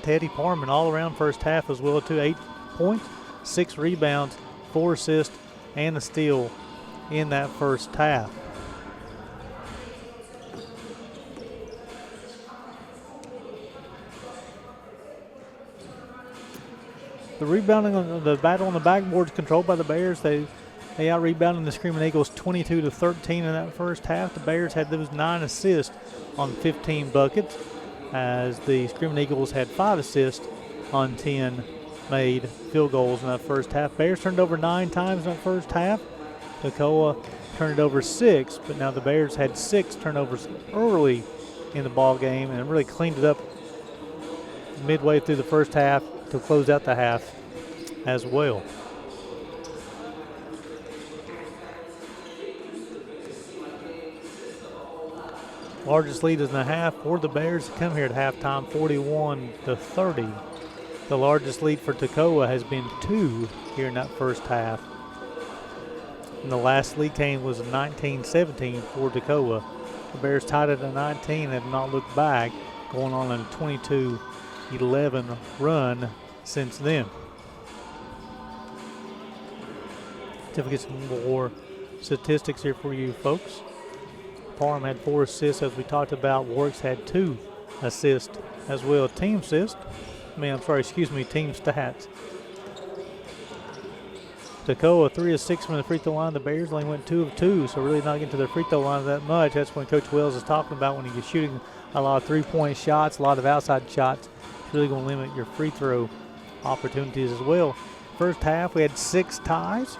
Teddy Parman all around first half as well too. 8 points, 6 rebounds, 4 assists, and a steal in that first half. The rebounding on the battle on the backboard is controlled by the Bears. They out-rebounded the Screaming Eagles 22-13 in that first half. The Bears had those 9 assists on 15 buckets, as the Screaming Eagles had 5 assists on 10 made field goals in that first half. Bears turned over 9 times in that first half. Toccoa turned it over 6, but now the Bears had 6 turnovers early in the ball game and really cleaned it up midway through the first half to close out the half as well. Largest lead in the half for the Bears to come here at halftime, 41-30. The largest lead for Toccoa has been 2 here in that first half. And the last lead game was 19-17 for Toccoa. The Bears tied it at 19 and have not looked back, going on a 22-11 run since then. See if we get some more statistics here for you folks. Parham had 4 assists, as we talked about. Works had 2 assists as well. Team stats. Toccoa 3 of 6 from the free throw line. The Bears only went 2 of 2, so really not getting to their free throw line that much. That's when Coach Wells is talking about when you're shooting a lot of 3-point shots, a lot of outside shots. It's really going to limit your free throw opportunities as well. First half, we had 6 ties,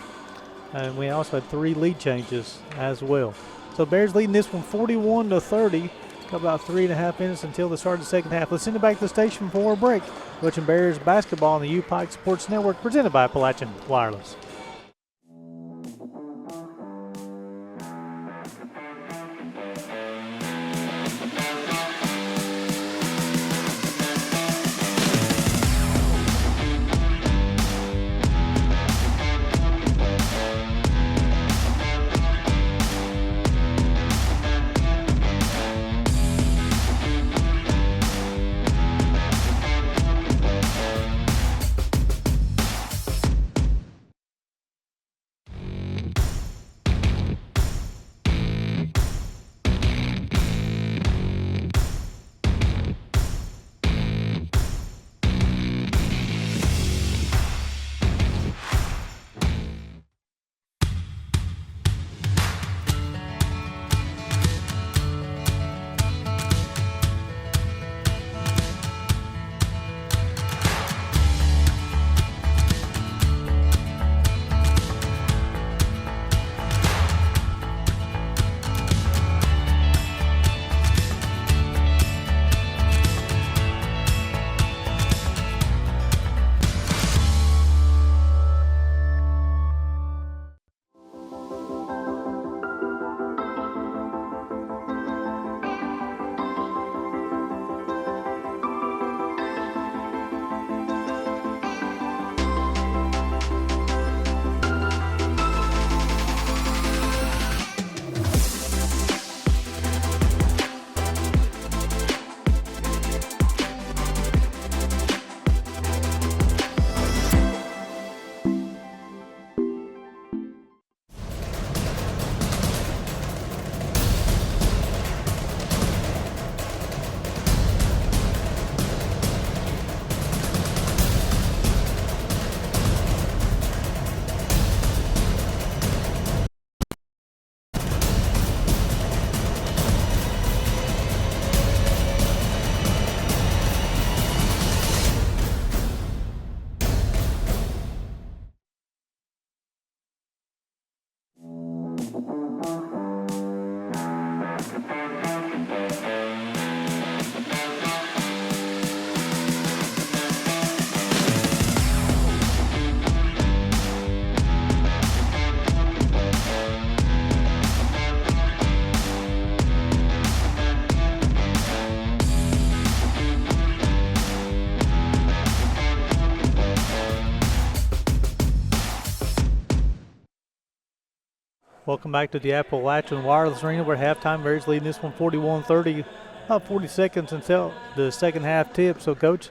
and we also had 3 lead changes as well. So Bears leading this one 41-30. Got about 3.5 minutes until the start of the second half. Let's send it back to the station for a break. Watching Bears basketball on the U-Pike Sports Network, presented by Appalachian Wireless. Welcome back to the Appalachian Wireless Arena. We're at halftime. Bears leading this one 41-30. About 40 seconds until the second half tip. So, Coach,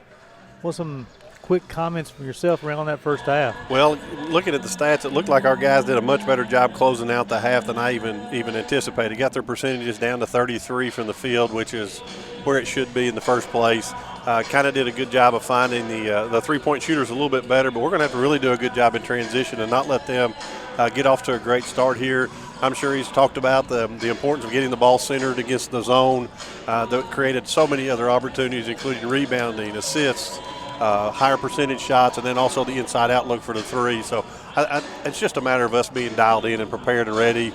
what's some quick comments from yourself around that first half? Well, looking at the stats, it looked like our guys did a much better job closing out the half than I even anticipated. Got their percentages down to 33 from the field, which is where it should be in the first place. Kind of did a good job of finding the three-point shooters a little bit better, but we're going to have to really do a good job in transition and not let them get off to a great start here. I'm sure he's talked about the importance of getting the ball centered against the zone. That created so many other opportunities, including rebounding, assists, higher percentage shots, and then also the inside outlook for the three. So it's just a matter of us being dialed in and prepared and ready.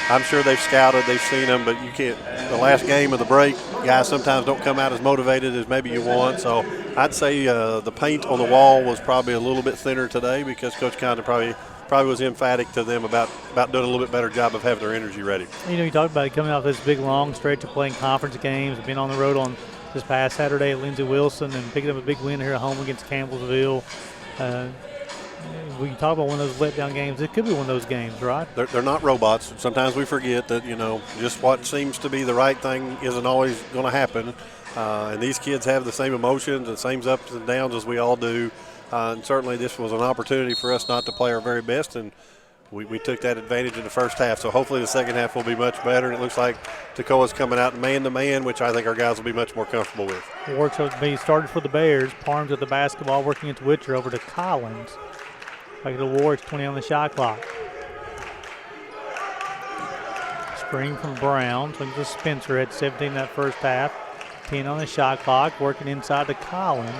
I'm sure they've scouted, they've seen them, but you can't. The last game of the break, guys sometimes don't come out as motivated as maybe you want. So I'd say the paint on the wall was probably a little bit thinner today because Coach Condon probably was emphatic to them about doing a little bit better job of having their energy ready. You know, you talked about it coming off this big long stretch of playing conference games, been on the road on this past Saturday at Lindsey Wilson and picking up a big win here at home against Campbellsville. We talk about one of those letdown games. It could be one of those games, right? They're not robots. Sometimes we forget that, just what seems to be the right thing isn't always going to happen. And these kids have the same emotions, the same ups and downs as we all do. And certainly this was an opportunity for us not to play our very best, and we took that advantage in the first half. So hopefully the second half will be much better. And it looks like Toccoa's coming out man-to-man, which I think our guys will be much more comfortable with. Works will be started for the Bears. Parms with the basketball, working into Witcher, over to Collins. Back to Warwick, 20 on the shot clock. Screen from Brown. Swings to Spencer at 17 that first half. 10 on the shot clock. Working inside to Collins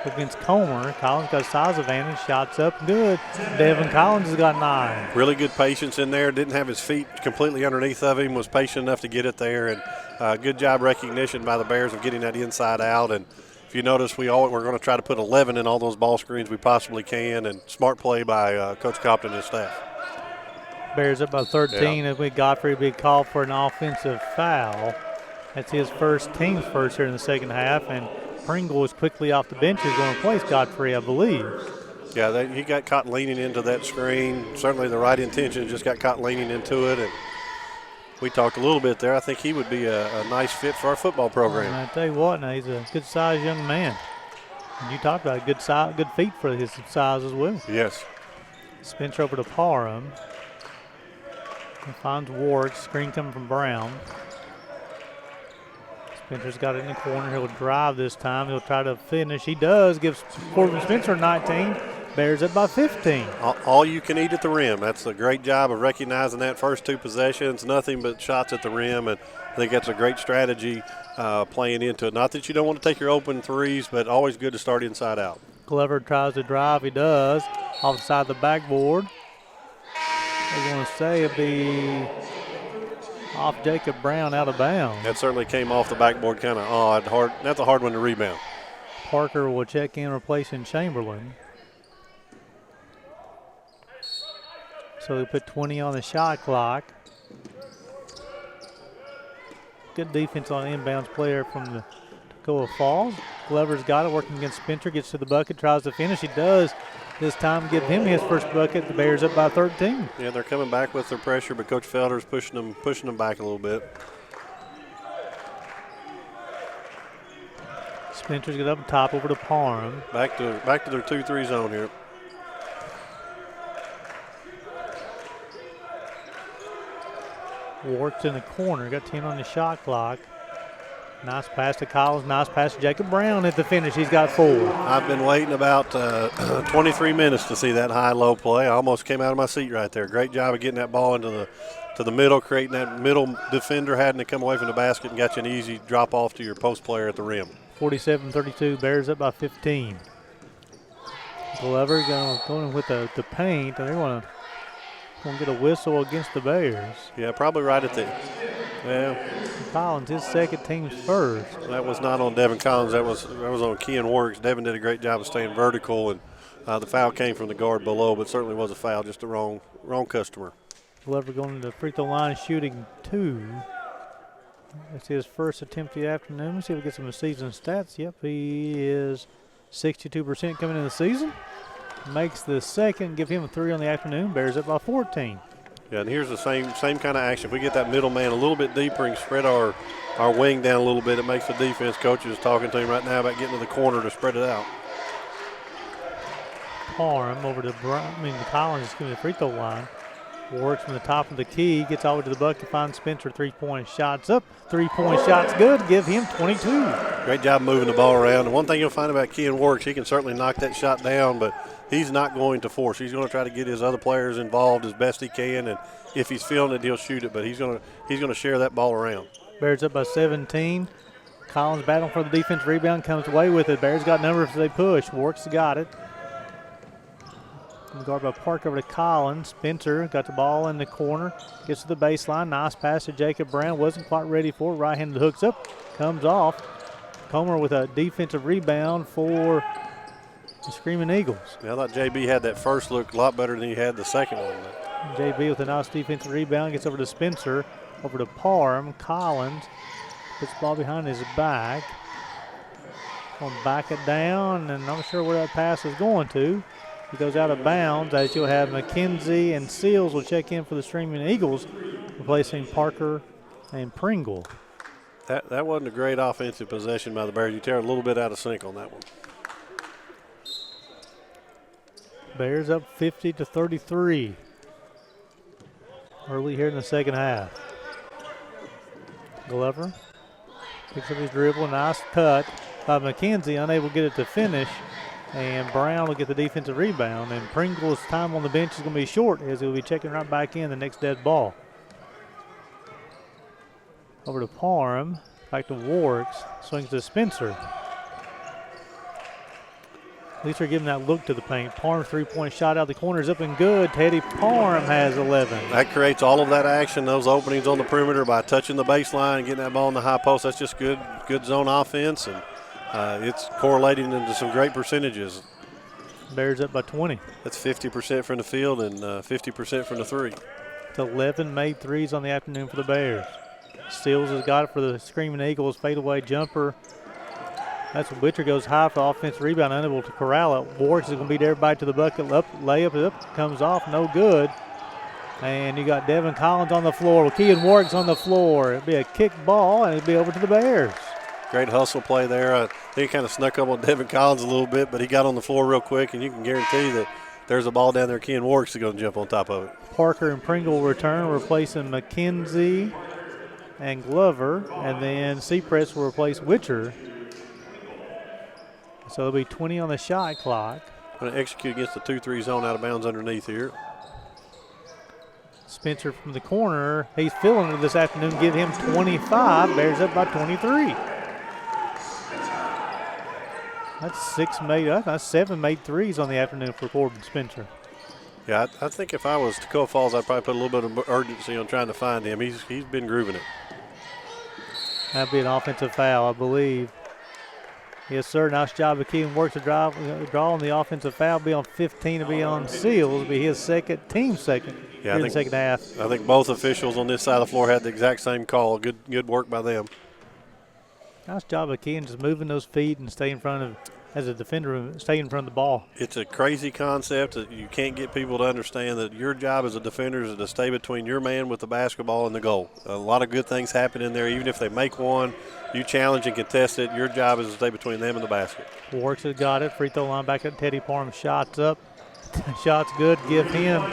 against Comer. Collins got size advantage. Shots up good. Devin Collins has got 9. Really good patience in there. Didn't have his feet completely underneath of him. Was patient enough to get it there. And good job recognition by the Bears of getting that inside out. And if you notice, we're going to try to put 11 in all those ball screens we possibly can, and smart play by Coach Compton and his staff. Bears up by 13. Yeah. As Godfrey big call for an offensive foul. That's his team's first here in the second half, and Pringle is quickly off the bench. He's going to replace Godfrey, I believe. Yeah, he got caught leaning into that screen. Certainly the right intention, just got caught leaning into it. And we talked a little bit there. I think he would be a nice fit for our football program. And I tell you what, now he's a good-sized young man. And you talked about good feet for his size as well. Yes. Spencer over to Parham. He finds Ward. Screen coming from Brown. Spencer's got it in the corner. He'll drive this time. He'll try to finish. He does. Gives Corbin Spencer 19. Bears up by 15. All you can eat at the rim. That's a great job of recognizing that first two possessions. Nothing but shots at the rim, and I think that's a great strategy playing into it. Not that you don't want to take your open threes, but always good to start inside out. Glover tries to drive. He does. Off the side of the backboard. They're going to say it'll be off Jacob Brown, out of bounds. That certainly came off the backboard kind of odd. Hard. That's a hard one to rebound. Parker will check in, replacing Chamberlain. So we put 20 on the shot clock. Good defense on an inbounds player from the Toccoa Falls. Glover's got it, working against Spencer, gets to the bucket, tries to finish. He does. This time give him his first bucket. The Bears up by 13. Yeah, they're coming back with their pressure, but Coach Felder's pushing them back a little bit. Spencer's got up top over to Parham. Back to their 2-3 zone here. Wart's in the corner, got 10 on the shot clock. Nice pass to Collins, nice pass to Jacob Brown at the finish. He's got 4. I've been waiting about 23 minutes to see that high-low play. I almost came out of my seat right there. Great job of getting that ball into the middle, creating that middle defender having to come away from the basket and got you an easy drop off to your post player at the rim. 47-32, Bears up by 15. Glover going with the paint, and they're going to Going to get a whistle against the Bears. Yeah, probably right at the – well, Collins, his second, team's first. that was not on Devin Collins. That was on Ken Works. Devin did a great job of staying vertical, and the foul came from the guard below, but certainly was a foul, just the wrong customer. Glover going to the free throw line shooting 2. That's his first attempt of the afternoon. Let's see if we get some of the season stats. Yep, he is 62% coming in the season. Makes the second, give him a 3 on the afternoon. Bears up by 14. Yeah, and here's the same kind of action. If we get that middle man a little bit deeper and spread our wing down a little bit, it makes the defense. Coach is talking to him right now about getting to the corner to spread it out. Parham over to Collins is coming to the free throw line. Works from the top of the key, gets all the way to the bucket, finds Spencer, 3-point shots up. 3-point shots good, give him 22. Great job moving the ball around. And one thing you'll find about Ken Works, he can certainly knock that shot down, but he's not going to force. He's going to try to get his other players involved as best he can, and if he's feeling it, he'll shoot it, but he's going to share that ball around. Bears up by 17. Collins battling for the defense rebound, comes away with it. Bears got numbers as they push. Works got it. Guard by Park over to Collins. Spencer got the ball in the corner. Gets to the baseline. Nice pass to Jacob Brown. Wasn't quite ready for it. Right-handed hooks up. Comes off. Comer with a defensive rebound for the Screaming Eagles. Yeah, I thought JB had that first look a lot better than he had the second one. JB with a nice defensive rebound. Gets over to Spencer. Over to Parham. Collins puts the ball behind his back. Going to back it down, and I'm not sure where that pass is going to. He goes out of bounds as you'll have McKenzie and Seals will check in for the Screaming Eagles, replacing Parker and Pringle. That wasn't a great offensive possession by the Bears. You tear a little bit out of sync on that one. Bears up 50-33. Early here in the second half. Glover picks up his dribble. Nice cut by McKenzie, unable to get it to finish. And Brown will get the defensive rebound. And Pringle's time on the bench is going to be short as he'll be checking right back in the next dead ball. Over to Parham. Back to Warks. Swings to Spencer. At least they're giving that look to the paint. Parham's 3-point shot out the corner is up and good. Teddy Parham has 11. That creates all of that action, those openings on the perimeter by touching the baseline and getting that ball in the high post. That's just good zone offense. And it's correlating into some great percentages. Bears up by 20. That's 50% from the field and 50% from the three. It's 11 made threes on the afternoon for the Bears. Steels has got it for the Screaming Eagles. Fadeaway jumper. That's when Witcher goes high for the offensive rebound, unable to corral it. Warks is going to beat everybody to the bucket. Up, layup is up, comes off, no good. And you got Devin Collins on the floor. Keegan Warks on the floor. It'll be a kick ball, and it'll be over to the Bears. Great hustle play there. I think he kind of snuck up on Devin Collins a little bit, but he got on the floor real quick, and you can guarantee that there's a ball down there. Ken Warks is going to jump on top of it. Parker and Pringle return, replacing McKenzie and Glover, and then Seapress will replace Witcher. So it'll be 20 on the shot clock. Going to execute against the 2-3 zone out of bounds underneath here. Spencer from the corner. He's feeling it this afternoon. Give him 25. Bears up by 23. That's 7 made threes on the afternoon for Corbin Spencer. Yeah, I think if I was Toccoa Falls, I'd probably put a little bit of urgency on trying to find him. He's been grooving it. That'd be an offensive foul, I believe. Yes, sir. Nice job of Keegan Works to draw on the offensive foul. Be on 15 to be on Seals. Be his team second. Yeah, in the second half. I think both officials on this side of the floor had the exact same call. Good work by them. Nice job of Keegan just moving those feet and stay in front of, as a defender, stay in front of the ball. It's a crazy concept that you can't get people to understand that your job as a defender is to stay between your man with the basketball and the goal. A lot of good things happen in there. Even if they make one, you challenge and contest it. Your job is to stay between them and the basket. Works has got it. Free throw line back at Teddy Parham. Shots up. Shots good. Give him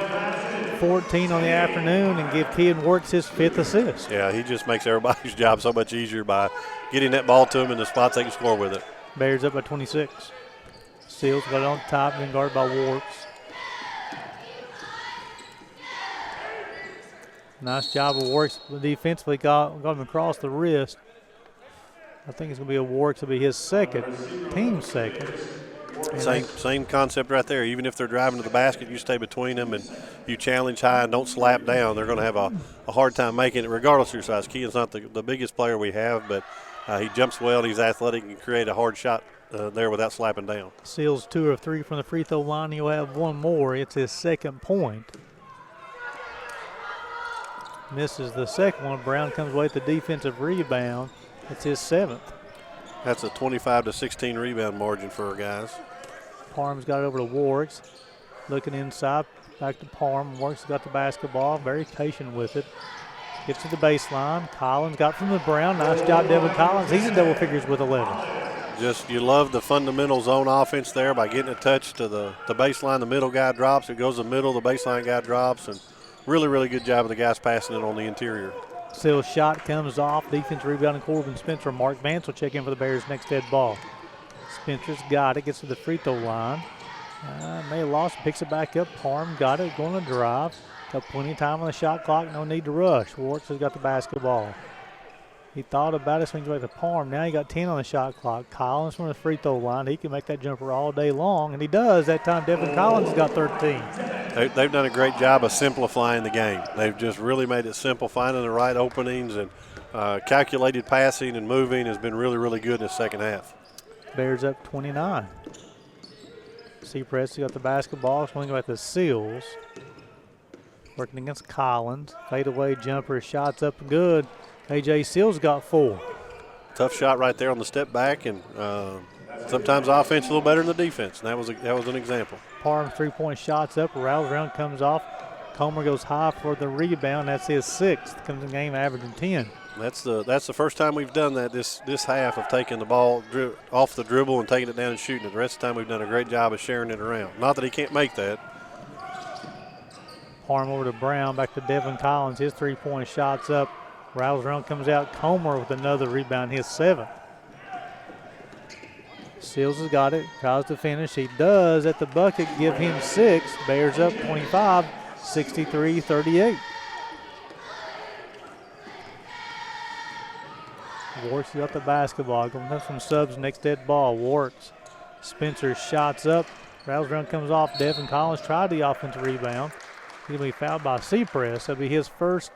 14 on the afternoon and give Keegan Works his 5th assist. Yeah, he just makes everybody's job so much easier by getting that ball to him in the spots they can score with it. Bears up by 26. Seals got it on top and guarded by Works. Nice job of Works defensively. Got him across the wrist. I think it's going to be a Works. It'll be his second, team second. Same concept right there. Even if they're driving to the basket, you stay between them and you challenge high and don't slap down. They're going to have a hard time making it, regardless of your size. Keegan's not the biggest player we have, but he jumps well and he's athletic and can create a hard shot there without slapping down. Seals 2 of 3 from the free throw line. He'll have one more. It's his second point. Misses the second one. Brown comes away with the defensive rebound. It's his 7th. That's a 25-16 rebound margin for our guys. Parham's got it over to Warks. Looking inside, back to Parham. Warks got the basketball, very patient with it. Gets to the baseline. Collins got from the Brown. Nice job, Devin Collins. He's in double figures with 11. Just, you love the fundamental zone offense there by getting a touch to the baseline. The middle guy drops. It goes to the middle. The baseline guy drops. And really, really good job of the guys passing it on the interior. Seals shot comes off. Defense rebounding Corbin Spencer. Mark Vance will check in for the Bears' next dead ball. Spencer's got it. Gets to the free throw line. May have lost. Picks it back up. Parham got it. Going to drive. Got plenty of time on the shot clock. No need to rush. Warts has got the basketball. He thought about it. Swings back to Parham. Now he got 10 on the shot clock. Collins from the free throw line. He can make that jumper all day long, and he does. That time Devin Collins has got 13. They've done a great job of simplifying the game. They've just really made it simple, finding the right openings, and calculated passing and moving has been really, really good in the second half. Bears up 29. Seacrest got the basketball, swinging back to Seals. Working against Collins. Fadeaway jumper, shots up and good. A.J. Seals got 4. Tough shot right there on the step back, and sometimes offense a little better than the defense, and that was an example. Parham 3-point shots up, rattles around, comes off. Comer goes high for the rebound. That's his 6th. Comes in the game averaging 10. That's the first time we've done that this half, of taking the ball off the dribble and taking it down and shooting it. The rest of the time we've done a great job of sharing it around. Not that he can't make that. Parham over to Brown, back to Devin Collins. His 3-point shots up. Rattles around, comes out. Comer with another rebound, his 7th. Seals has got it, tries to finish. He does at the bucket, give him 6. Bears up 25, 63-38. Warks got the basketball. Going to have some subs next dead ball. Warks. Spencer shots up. Rattles around, comes off. Devin Collins tried the offensive rebound. He'll be fouled by Seacrest. That'll be his first,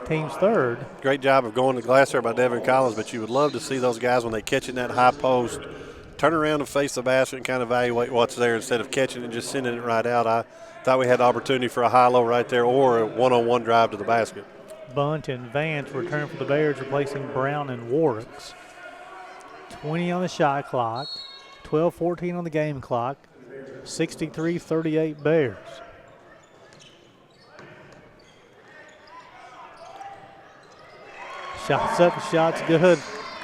team's 3rd. Great job of going to glass there by Devin Collins, but you would love to see those guys when they catch in that high post, turn around and face the basket and kind of evaluate what's there instead of catching it and just sending it right out. I thought we had the opportunity for a high-low right there or a one-on-one drive to the basket. Bunt and Vance return for the Bears, replacing Brown and Warricks. 20 on the shot clock, 12-14 on the game clock, 63-38 Bears. Shots up, shots good.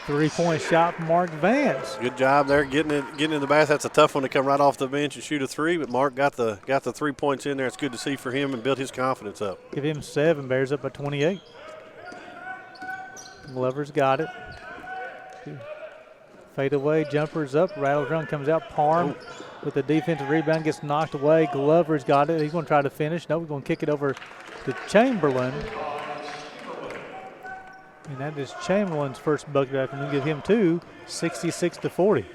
3-point shot from Mark Vance. Good job there getting in the basket. That's a tough one to come right off the bench and shoot a 3, but Mark got the 3 points in there. It's good to see for him and build his confidence up. Give him 7. Bears up by 28. Glover's got it. Fade away, jumpers up, rattles around, comes out. Parham with the defensive rebound, gets knocked away. Glover's got it. He's going to try to finish. No, he's going to kick it over to Chamberlain. And that is Chamberlain's first bucket afternoon. Give him 2, 66-40.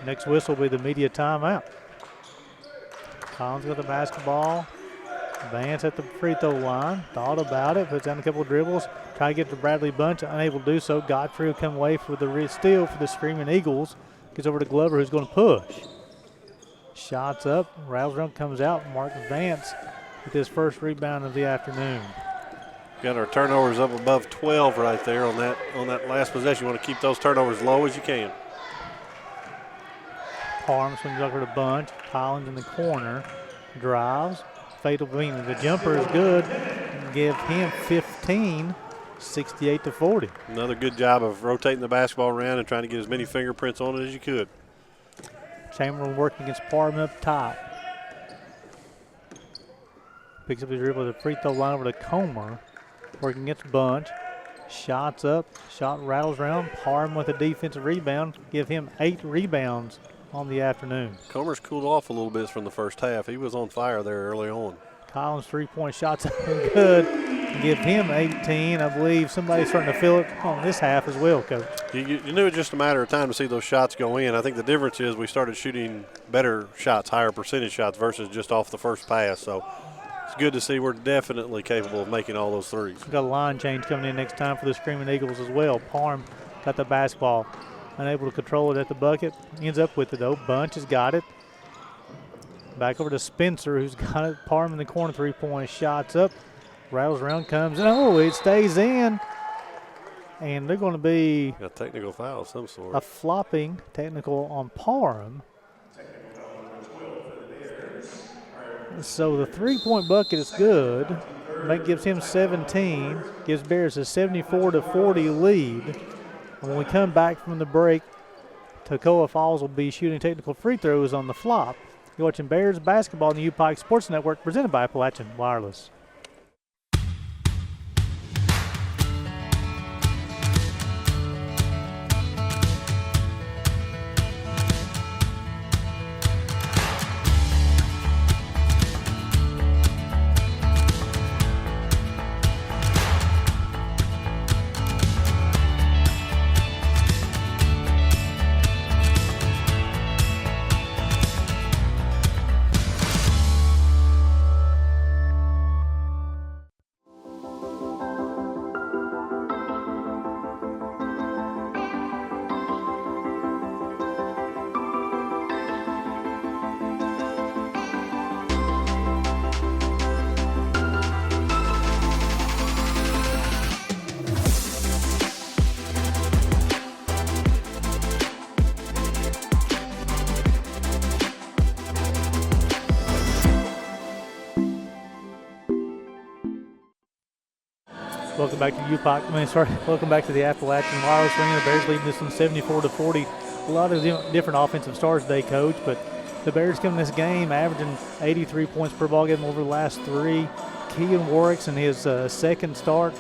Next whistle will be the media timeout. Collins got the basketball. Vance at the free throw line. Thought about it. Puts down a couple of dribbles. Try to get to Bradley Bunch. Unable to do so. Godfrey will come away for the steal for the Screaming Eagles. Gets over to Glover, who's going to push. Shots up. Rattles around, comes out. Mark Vance with his first rebound of the afternoon. Got our turnovers up above 12 right there on that last possession. You want to keep those turnovers low as you can. Parham swings over to Bunch. Collins in the corner. Drives. Fatal beam. The jumper is good. Give him 15, 68-40. Another good job of rotating the basketball around and trying to get as many fingerprints on it as you could. Chamberlain working against Parham up top. Picks up his dribble at the free throw line over to Comer. Working against Bunch. Shots up. Shot rattles around. Parham with a defensive rebound. Give him 8 rebounds on the afternoon. Comer's cooled off a little bit from the first half. He was on fire there early on. Collins 3-point shots up and good. give him 18. I believe somebody's starting to feel it on this half as well, Coach. You knew it was just a matter of time to see those shots go in. I think the difference is we started shooting better shots, higher percentage shots versus just off the first pass. So it's good to see we're definitely capable of making all those threes. We've got a line change coming in next time for the Screaming Eagles as well. Parham got the basketball, unable to control it at the bucket. Ends up with it, though. Bunch has got it. Back over to Spencer, who's got it. Parham in the corner, three-point shots up. Rattles around, comes in. Oh, it stays in. And they're going to be a technical foul of some sort. A flopping technical on Parham. So the three-point bucket is good. That gives him 17. Gives Bears a 74-40 lead. And when we come back from the break, Toccoa Falls will be shooting technical free throws on the flop. You're watching Bears basketball on the UPike Sports Network, presented by Appalachian Wireless. Welcome back to UPike. Welcome back to the Appalachian Wireless Arena. The Bears leading this one 74-40. A lot of different offensive stars today, Coach, but the Bears come in this game averaging 83 points per ball game over the last three. Keegan Warwick's in his second start.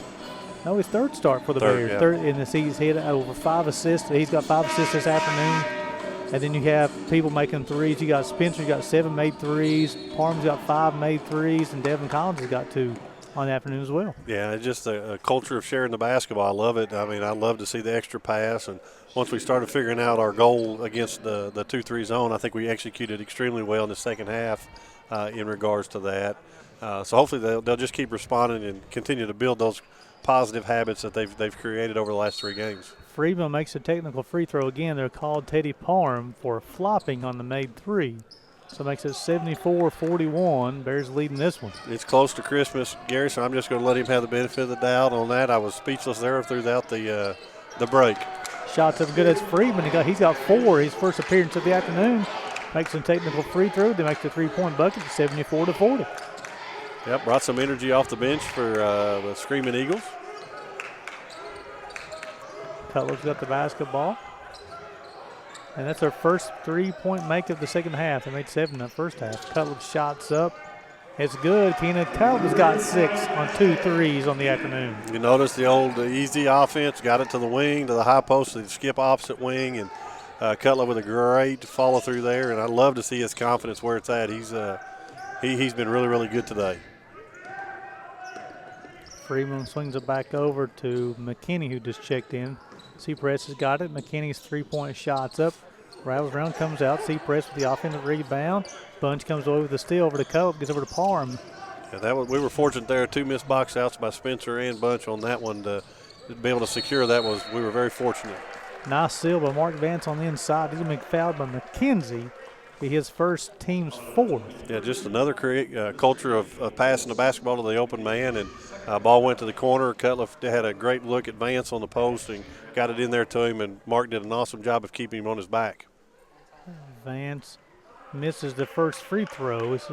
No, his third start for the Bears. Yeah. Third in the season. He had over 5 assists. He's got 5 assists this afternoon. And then you have people making threes. You got Spencer, you got 7 made threes. Parham's got 5 made threes, and Devin Collins has got 2 on the afternoon as well. Yeah, it's just a culture of sharing the basketball. I love it. I mean, I love to see the extra pass. And once we started figuring out our goal against the 2-3 zone, I think we executed extremely well in the second half in regards to that. So hopefully they'll just keep responding and continue to build those positive habits that they've created over the last 3 games. Friedman makes a technical free throw again. They're called Teddy Parham for flopping on the made 3. So it makes it 74-41. Bears leading this one. It's close to Christmas, Gary, so I'm just going to let him have the benefit of the doubt on that. I was speechless there throughout the break. Shots up good as Friedman. He's got 4. His first appearance of the afternoon. Makes some technical free throw. They make the 3-point bucket 74-40. Yep, brought some energy off the bench for the Screaming Eagles. Cutler's got the basketball. And that's their first 3-point make of the second half. They made 7 in the first half. Cutler shots up. It's good. Keenan Cutler's got 6 on 2 threes on the afternoon. You notice the old easy offense, got it to the wing, to the high post, they skip opposite wing, and Cutler with a great follow through there. And I love to see his confidence where it's at. He's been really, really good today. Freeman swings it back over to McKinney, who just checked in. Seapress has got it. McKinney's 3-point shots up. Rattles around, comes out. Seapress with the offensive rebound. Bunch comes away with the steal over to Cope, gets over to Parham. Yeah, we were fortunate there. 2 missed box outs by Spencer and Bunch on that one to be able to secure that. We were very fortunate. Nice steal by Mark Vance on the inside. He's going to be fouled by McKenzie. Be his first, team's 4th. Yeah, just another culture of passing the basketball to the open man, and ball went to the corner. Cutler had a great look at Vance on the post and got it in there to him, and Mark did an awesome job of keeping him on his back. Vance misses the first free throw. This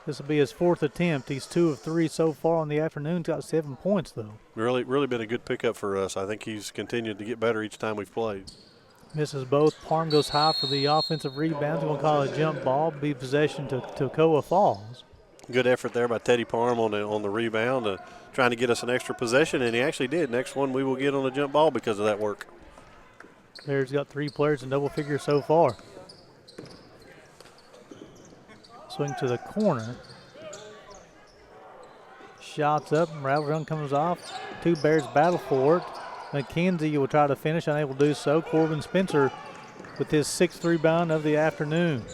will be his 4th attempt. He's 2 of 3 so far on the afternoon. He's got 7 points, though. Really been a good pickup for us. I think he's continued to get better each time we've played. Misses both. Parham goes high for the offensive rebound. We're going to call it a jump ball. Be possession to Toccoa Falls. Good effort there by Teddy Parham on the rebound, trying to get us an extra possession, and he actually did. Next one we will get on a jump ball because of that work. Bears got 3 players in double figures so far. Swing to the corner. shots up. Rattle run comes off. Two Bears battle for it. McKenzie will try to finish, unable to do so. Corbin Spencer with his 6th rebound of the afternoon.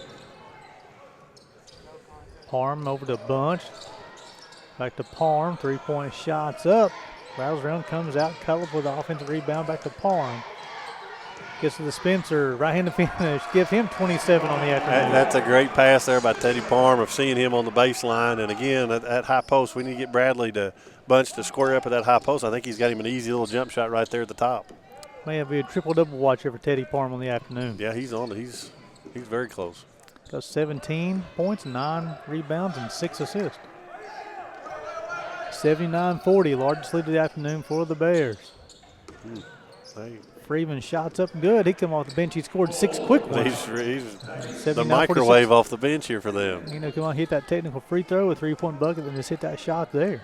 Parham over to Bunch. Back to Parham. 3-point shots up. Rattles around, comes out. Cullip with the offensive rebound. Back to Parham. Gets to the Spencer. Right-handed finish. Give him 27 on the afternoon. That's a great pass there by Teddy Parham of seeing him on the baseline. And again, at high post, we need to get Bradley to Bunch to square up at that high post. I think he's got him an easy little jump shot right there at the top. May have been a triple-double watcher for Teddy Parham on the afternoon. Yeah, he's on it. He's very close. Got 17 points, 9 rebounds, and 6 assists. 79-40, largest lead of the afternoon for the Bears. Freeman shots up good. He come off the bench. He scored 6 quick ones. He's the microwave off the bench here for them. You know, come on, hit that technical free throw, a 3-point bucket, and just hit that shot there.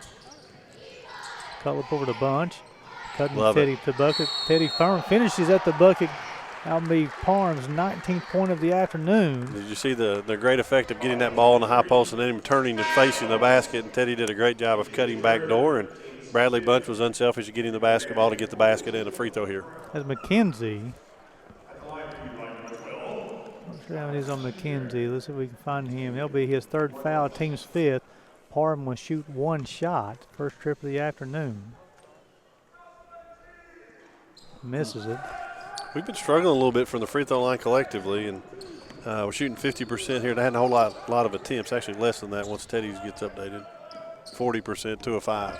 Cullip over to Bunch. Cutting Teddy to bucket. Teddy Firm finishes at the bucket. That'll be Parham's 19th point of the afternoon. Did you see the great effect of getting that ball in the high post and then him turning and facing the basket? And Teddy did a great job of cutting back door. And Bradley Bunch was unselfish at getting the basketball to get the basket and a free throw here. That's McKenzie. Not sure how it is on McKenzie. Let's see if we can find him. That'll be his 3rd foul, team's 5th. Parham will shoot 1 shot. First trip of the afternoon. Misses it. We've been struggling a little bit from the free throw line collectively, and we're shooting 50% here. They had a whole lot of attempts, actually less than that once Teddy's gets updated. 40% to a 5.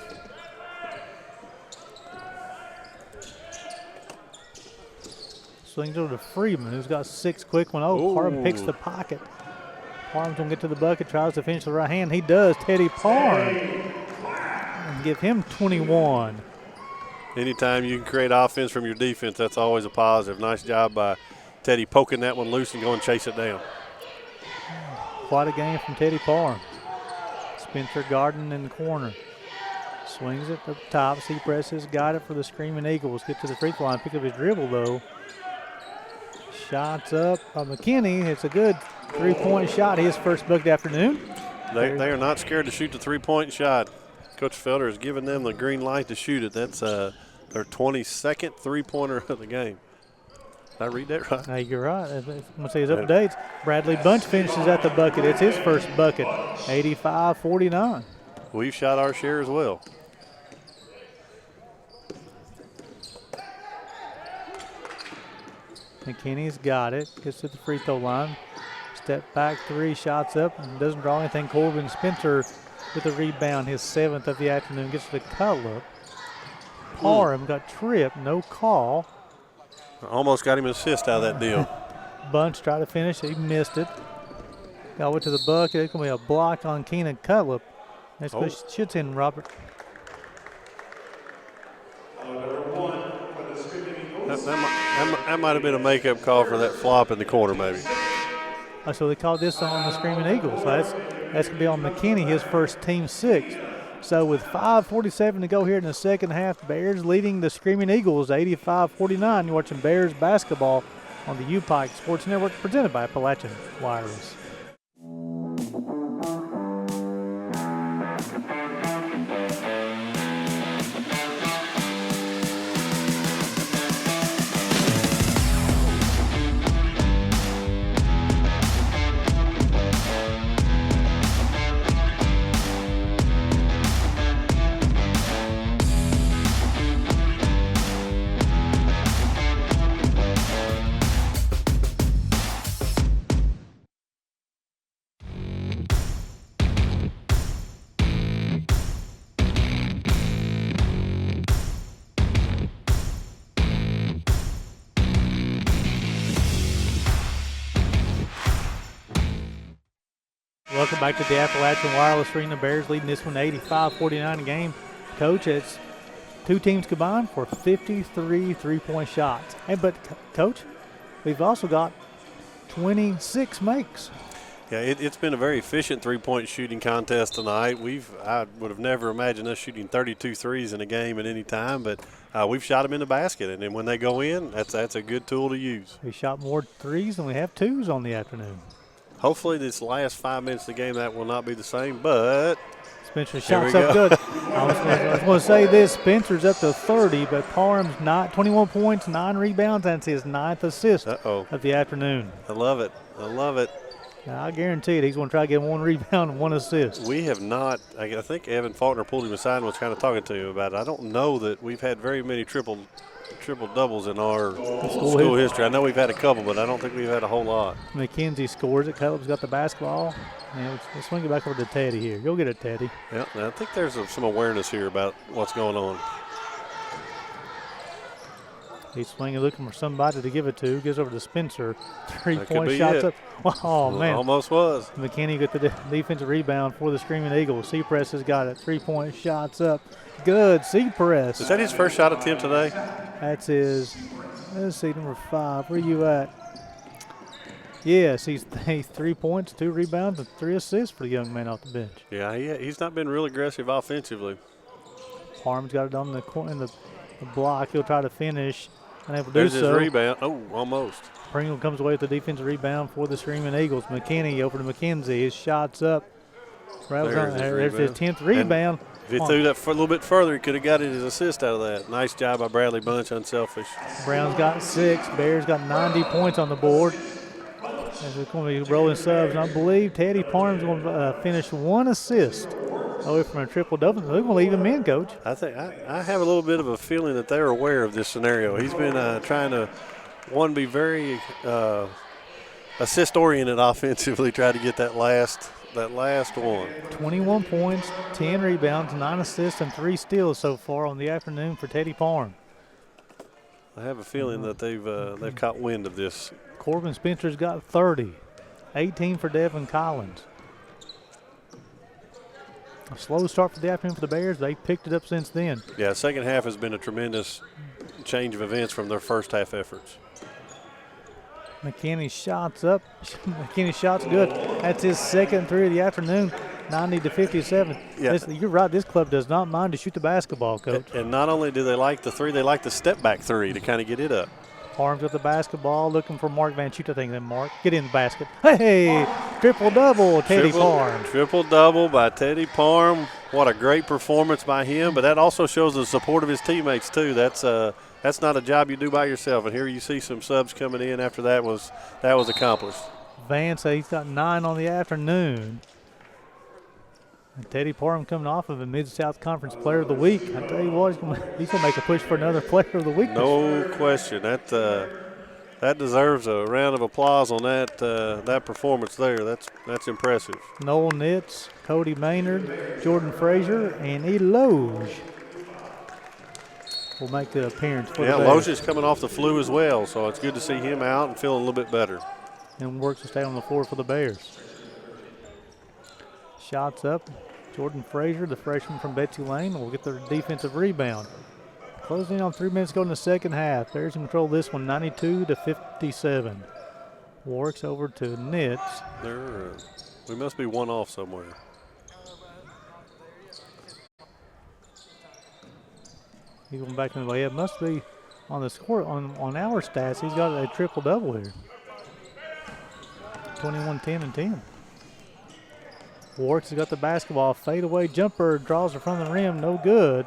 Swings over to Freeman, who's got 6 quick one. Oh, Parham picks the pocket. Parham's going to get to the bucket, tries to finish the right hand. He does. Teddy Parham. And give him 21. Anytime you can create offense from your defense, that's always a positive. Nice job by Teddy poking that one loose and going to chase it down. Quite a game from Teddy Parham. Spencer Garden in the corner. Swings it up top. C presses, got it for the Screaming Eagles. Get to the free throw line, pick up his dribble though. Shots up by McKinney. It's a good 3-point shot. His first bucket afternoon. They are not scared to shoot the 3-point shot. Coach Felder has given them the green light to shoot it. That's their 22nd 3-pointer of the game. Did I read that right? Hey, you're right. I'm going to say his updates. Bradley Bunch finishes at the bucket. It's his first bucket, 85-49. We've shot our share as well. McKinney's got it. Gets to the free throw line. Step back 3, shots up, and doesn't draw anything. Corbin Spencer with a rebound, his 7th of the afternoon. Gets to the Cullip. Parham got tripped, no call. Almost got him an assist out of that deal. Bunch tried to finish, he missed it. Got it to the bucket. It's going to be a block on Keenan Cullip. That's what should send Robert. That might have been a makeup call for that flop in the corner, maybe. So they called this on the Screaming Eagles. So that's going to be on McKinney, his first team 6th. So with 5:47 to go here in the second half, Bears leading the Screaming Eagles 85-49. You're watching Bears basketball on the U-Pike Sports Network, presented by Appalachian Wireless. Welcome back to the Appalachian Wireless Arena. Bears leading this one 85-49 game. Coach, it's 2 teams combined for 53 3-point shots. But, Coach, we've also got 26 makes. Yeah, it's been a very efficient 3-point shooting contest tonight. I would have never imagined us shooting 32 threes in a game at any time, but we've shot them in the basket, and then when they go in, that's a good tool to use. We shot more threes than we have 2s on the afternoon. Hopefully this last 5 minutes of the game that will not be the same, but Spencer shots up good. I was going to say this. Spencer's up to 30, but Parham's 21 points, 9 rebounds. That's his 9th assist of the afternoon. I love it. I love it. Now, I guarantee it, he's going to try to get 1 rebound and 1 assist. We have not. I think Evan Faulkner pulled him aside and was kind of talking to him about it. I don't know that we've had very many triple doubles in our school history. I know we've had a couple, but I don't think we've had a whole lot. McKenzie scores it. Caleb's got the basketball. And let's swing it back over to Teddy here. Go get it, Teddy. Yeah, I think there's some awareness here about what's going on. He's swinging, looking for somebody to give it to. Gives over to Spencer. 3-point shots up. Oh, man. Almost was. McKinney got the defensive rebound for the Screaming Eagles. Seapress has got it. 3-point shots up. Good. Seapress. Is that his first shot attempt today? That's his, let's see, number 5. Where you at? Yes, he's 3 points, 2 rebounds, and 3 assists for the young man off the bench. Yeah, he's not been real aggressive offensively. Parham's got it on the corner in the block. He'll try to finish. Unable to There's do so. his rebound. Oh, almost. Pringle comes away with the defensive rebound for the Screaming Eagles. McKinney over to McKenzie. His shot's up. There's his 10th rebound. If he threw that a little bit further, he could have got his assist out of that. Nice job by Bradley Bunch, unselfish. Brown's got 6. Bears got 90 points on the board. As we're going to be rolling subs, and I believe Teddy Parham's going to finish 1 assist away from a triple-double. They're going to leave him in, Coach. I think I have a little bit of a feeling that they're aware of this scenario. He's been trying to, be very assist-oriented offensively, try to get that last one. 21 points, 10 rebounds, 9 assists, and 3 steals so far on the afternoon for Teddy Parham. I have a feeling that they've caught wind of this. Corbin Spencer's got 30, 18 for Devin Collins. A slow start for the afternoon for the Bears. They picked it up since then. Yeah, second half has been a tremendous change of events from their first half efforts. McKinney shots up. McKinney shots good. That's his 2nd 3 of the afternoon, 90-57. Yeah. You're right. This club does not mind to shoot the basketball, Coach. And not only do they like the 3, they like the step-back 3 to kind of get it up. Parham's with the basketball, looking for Mark Van Schutt. I think then Mark, get in the basket. Hey, triple-double, Teddy Parham. Triple-double by Teddy Parham. What a great performance by him, but that also shows the support of his teammates too. That's not a job you do by yourself, and here you see some subs coming in after that was accomplished. Vance, he's got 9 on the afternoon. And Teddy Parham coming off of a Mid-South Conference Player of the Week. I tell you what, he's going to make a push for another Player of the Week. No question. That deserves a round of applause on that performance there. That's impressive. Noel Nitz, Cody Maynard, Jordan Frazier, and Eloge will make the appearance for the Bears. Loge is coming off the flu as well, so it's good to see him out and feeling a little bit better. And works to stay on the floor for the Bears. Shots up. Jordan Frazier, the freshman from Betsy Lane, will get the defensive rebound. Closing on 3 minutes to go in the second half. Bears in control this one, 92-57. Works over to Nitz. We must be 1 off somewhere. He's going back in the way. It must be on the score on our stats. He's got a triple-double here. 21, 10, and 10. Warwick's got the basketball. Fadeaway jumper, draws it from the rim, no good.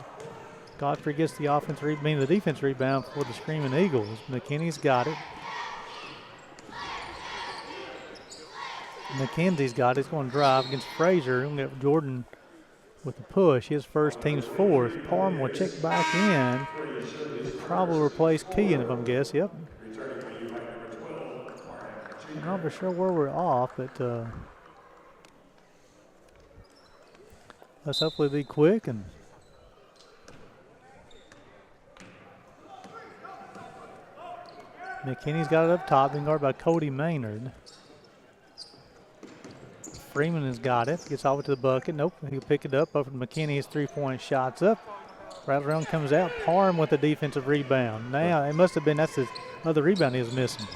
Godfrey gets the the defense rebound for the Screaming Eagles. McKinney's got it. McKenzie's got it. He's going to drive against Frazier. He'll get Jordan with the push. His first, team's 4th. Parham will check back in. Probably replace Keegan, if I'm guessing. Yep. I'm not for sure where we're off, but let's hopefully be quick. And McKinney's got it up top, being guarded by Cody Maynard. Freeman has got it, gets all the way to the bucket. Nope, he'll pick it up over to McKinney. His 3-point shot's up. Right around comes out. Parham with the defensive rebound. Now, it must have been, that's the other rebound he was missing.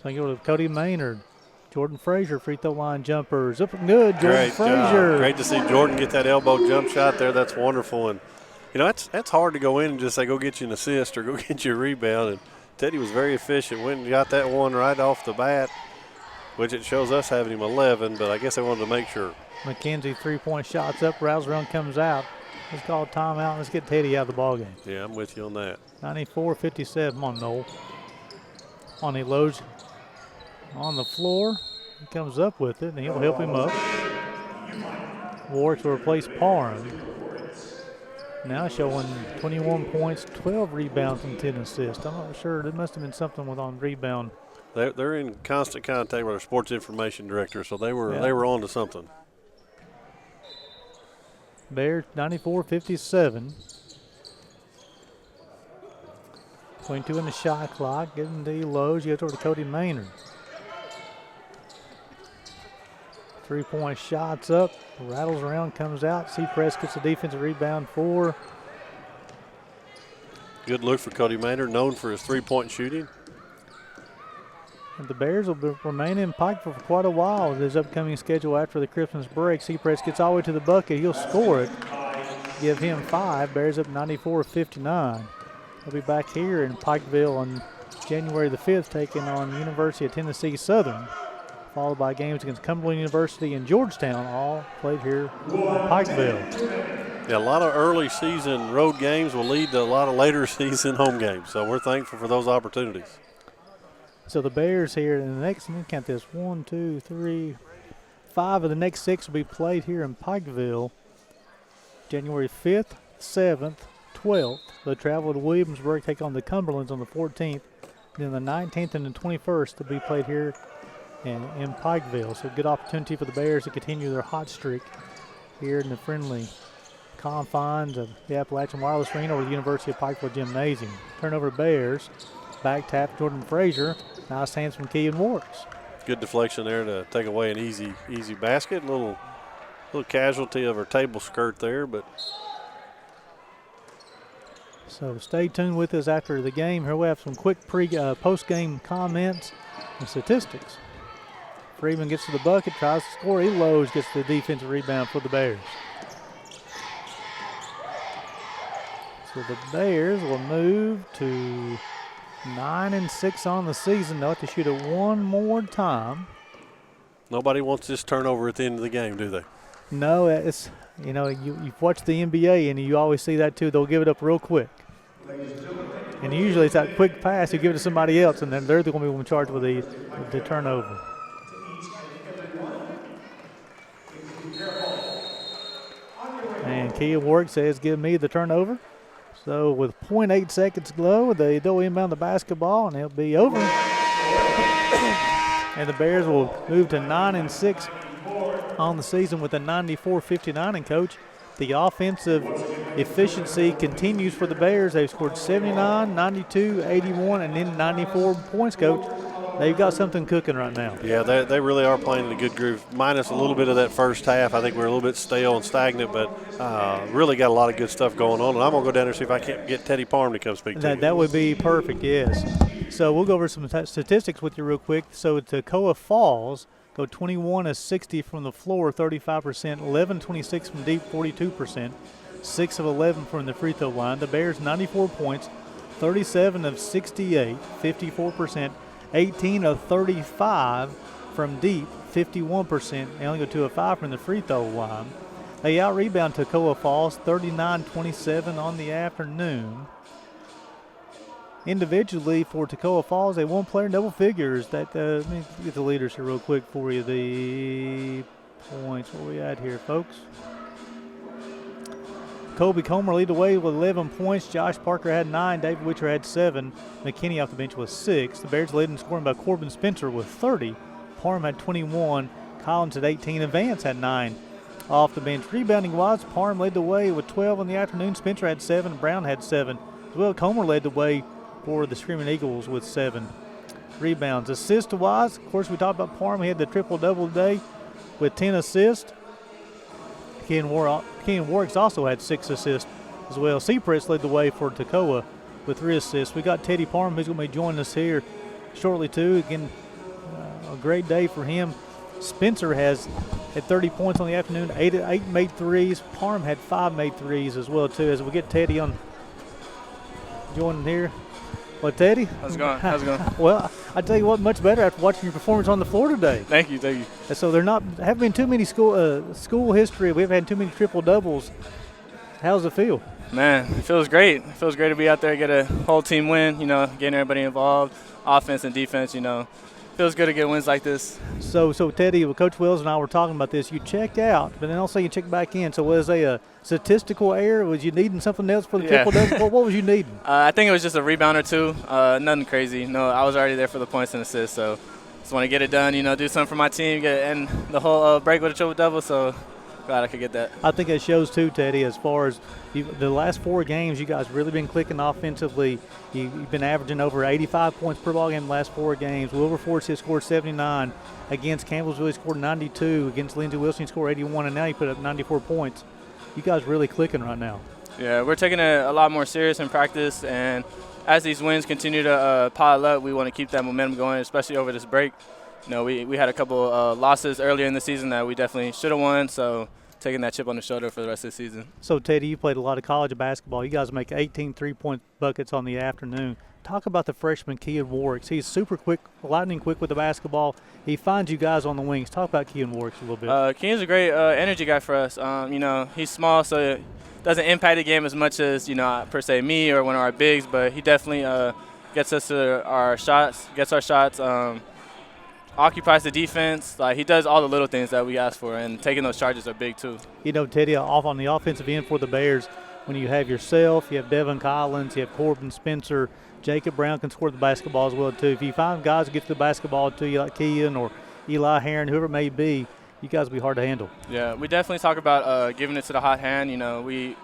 So you go to Cody Maynard. Jordan Frazier, free throw line jumpers. Up and good, Jordan Frazier. Great to see Jordan get that elbow jump shot there. That's wonderful. And, that's hard to go in and just say, go get you an assist or go get you a rebound. And Teddy was very efficient. Went and got that one right off the bat. which it shows us having him 11, but I guess they wanted to make sure. McKenzie 3-point shots up, rattles around, comes out. Let's call timeout. Let's get Teddy out of the ballgame. Yeah, I'm with you on that. 94-57. Come on, Noel. On he loads on the floor. He comes up with it, and he'll help him up. Warwick will replace Parham. Now showing 21 points, 12 rebounds, and 10 assists. I'm not sure. There must have been something with on rebound. They're in constant contact with our sports information director, so they were on to something. Bears 94-57. 22 in the shot clock. Getting the lows. You go over to Cody Maynard. 3-point shots up. Rattles around, comes out. Seacrest gets a defensive rebound for. Good look for Cody Maynard, known for his 3-point shooting. And the Bears will remain in Pikeville for quite a while with his upcoming schedule after the Christmas break. Seacrest gets all the way to the bucket. He'll score it. Give him 5. Bears up 94-59. He'll be back here in Pikeville on January the 5th, taking on University of Tennessee Southern, followed by games against Cumberland University and Georgetown, all played here in Pikeville. Yeah, a lot of early season road games will lead to a lot of later season home games, so we're thankful for those opportunities. So the Bears here in the next, let me count this, 1, 2, 3, 5 of the next 6 will be played here in Pikeville January 5th, 7th, 12th. They'll travel to Williamsburg, take on the Cumberlands on the 14th. Then the 19th and the 21st will be played here in Pikeville. So good opportunity for the Bears to continue their hot streak here in the friendly confines of the Appalachian Wireless Arena or the University of Pikeville Gymnasium. Turnover Bears. Back tap Jordan Frazier. Nice hands from Keegan Warks. Good deflection there to take away an easy basket. Little casualty of her table skirt there, but. So stay tuned with us after the game. Here we have some quick post-game comments and statistics. Freeman gets to the bucket, tries to score. Eloge gets the defensive rebound for the Bears. So the Bears will move to 9-6 on the season. They'll have to shoot it one more time. Nobody wants this turnover at the end of the game, do they? No, it's, you've watched the NBA and you always see that too. They'll give it up real quick. And usually it's that quick pass, you give it to somebody else, and then they're going to be in charge with the turnover. And Kia Work says, give me the turnover. So with 0.8 seconds to go, they'll inbound the basketball, and it'll be over. And the Bears will move to 9-6 on the season with a 94-59. And, Coach, the offensive efficiency continues for the Bears. They've scored 79, 92, 81, and then 94 points, Coach. They've got something cooking right now. Yeah, they really are playing in a good groove. Minus a little bit of that first half. I think we're a little bit stale and stagnant, but really got a lot of good stuff going on. And I'm going to go down there and see if I can't get Teddy Parham to come speak to you. That would be perfect, yes. So we'll go over some statistics with you real quick. So Toccoa Falls go 21 of 60 from the floor, 35%, 11-26 from deep, 42%, 6 of 11 from the free throw line. The Bears 94 points, 37 of 68, 54%, 18 of 35 from deep, 51%. They only go 2 of 5 from the free throw line. They out-rebound Toccoa Falls 39-27 on the afternoon. Individually for Toccoa Falls, they one player in double figures. Let me get the leaders here real quick for you. The points, where we at here, folks? Kobe Comer lead the way with 11 points. Josh Parker had 9. David Witcher had 7. McKinney off the bench with 6. The Bears led in scoring by Corbin Spencer with 30. Parham had 21. Collins had 18. And Vance had 9 off the bench. Rebounding-wise, Parham led the way with 12 in the afternoon. Spencer had 7. Brown had 7. As well, Comer led the way for the Screaming Eagles with 7 rebounds. Assist-wise, of course, we talked about Parham. He had the triple-double today with 10 assists. Ken Warwick's also had 6 assists as well. Seacrest led the way for Toccoa with 3 assists. We got Teddy Parham, who's going to be joining us here shortly too. Again, a great day for him. Spencer had 30 points on the afternoon, 8 made threes. Parham had 5 made threes as well too. As we get Teddy on joining here. Well, Teddy. How's it going? How's it going? Well, I tell you what, much better after watching your performance on the floor today. Thank you. And so haven't been too many school history. We've had too many triple doubles. How's it feel? Man, it feels great. It feels great to be out there, get a whole team win. You know, getting everybody involved, offense and defense. You know, feels good to get wins like this. So Teddy, Coach Wells and I were talking about this. You checked out, but then also you checked back in. So was a statistical error? Was you needing something else for the triple double? What was you needing? I think it was just a rebound or two. Nothing crazy. No, I was already there for the points and assists. So just want to get it done. You know, do something for my team, end the whole break with a triple double. So glad I could get that. I think it shows too, Teddy, as far as the last 4 games, you guys really been clicking offensively. You've been averaging over 85 points per ball game the last 4 games. Wilberforce has scored 79. Against Campbellsville, he scored 92. Against Lindsey Wilson, he scored 81, and now he put up 94 points. You guys really clicking right now. Yeah, we're taking it a lot more serious in practice, and as these wins continue to pile up, we want to keep that momentum going, especially over this break. You know, we had a couple losses earlier in the season that we definitely should have won, so taking that chip on the shoulder for the rest of the season. So, Teddy, you played a lot of college basketball. You guys make 18 three-point buckets on the afternoon. Talk about the freshman Kean Warwicks. He's super quick, lightning quick with the basketball. He finds you guys on the wings. Talk about Kean Warwicks a little bit. Kean's a great energy guy for us. You know, he's small, so it doesn't impact the game as much as, you know, per se me or one of our bigs, but he definitely gets us to our shots, occupies the defense. Like, he does all the little things that we ask for, and taking those charges are big too. You know, Teddy, off on the offensive end for the Bears, when you have yourself, you have Devin Collins, you have Corbin Spencer, Jacob Brown can score the basketball as well too. If you find guys who get the basketball to you like Kean or Eli Heron, whoever it may be, you guys will be hard to handle. Yeah, we definitely talk about giving it to the hot hand. You know, we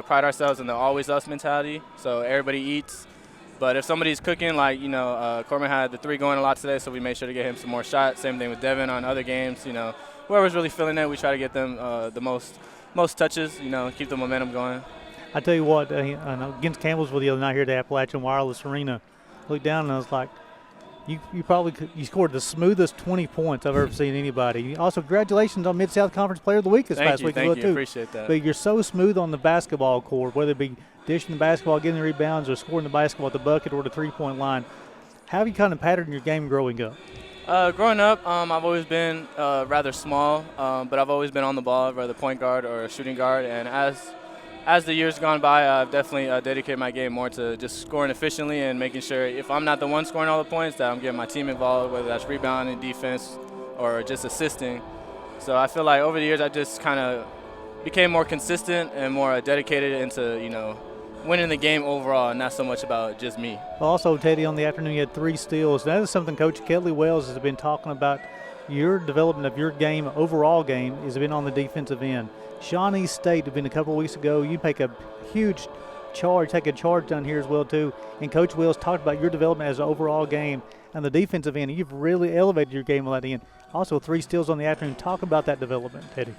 pride ourselves in the always us mentality, so everybody eats. But if somebody's cooking, like, you know, Corbin had the 3 going a lot today, so we made sure to get him some more shots. Same thing with Devin on other games. You know, whoever's really feeling it, we try to get them the most touches, you know, keep the momentum going. I tell you what, against Campbellsville the other night here at the Appalachian Wireless Arena, looked down and I was like, you scored the smoothest 20 points I've ever seen anybody. Also, congratulations on Mid-South Conference Player of the Week this past week as well, too. Thank you, appreciate that. But you're so smooth on the basketball court, whether it be dishing the basketball, getting the rebounds, or scoring the basketball at the bucket or the three-point line. How have you kind of patterned your game growing up? Growing up, I've always been rather small, but I've always been on the ball, whether point guard or shooting guard. And as the years gone by, I've definitely dedicated my game more to just scoring efficiently and making sure if I'm not the one scoring all the points, that I'm getting my team involved, whether that's rebounding, defense, or just assisting. So I feel like over the years I just kind of became more consistent and more dedicated into, you know, winning the game overall, and not so much about just me. Also, Teddy, on the afternoon you had 3 steals. That is something Coach Kelly Wells has been talking about. Your development of your game, overall game, has been on the defensive end. Shawnee State had been a couple of weeks ago. You take a huge charge, take a charge down here as well too. And Coach Wells talked about your development as an overall game and the defensive end. You've really elevated your game on that end. Also, 3 steals on the afternoon. Talk about that development, Teddy.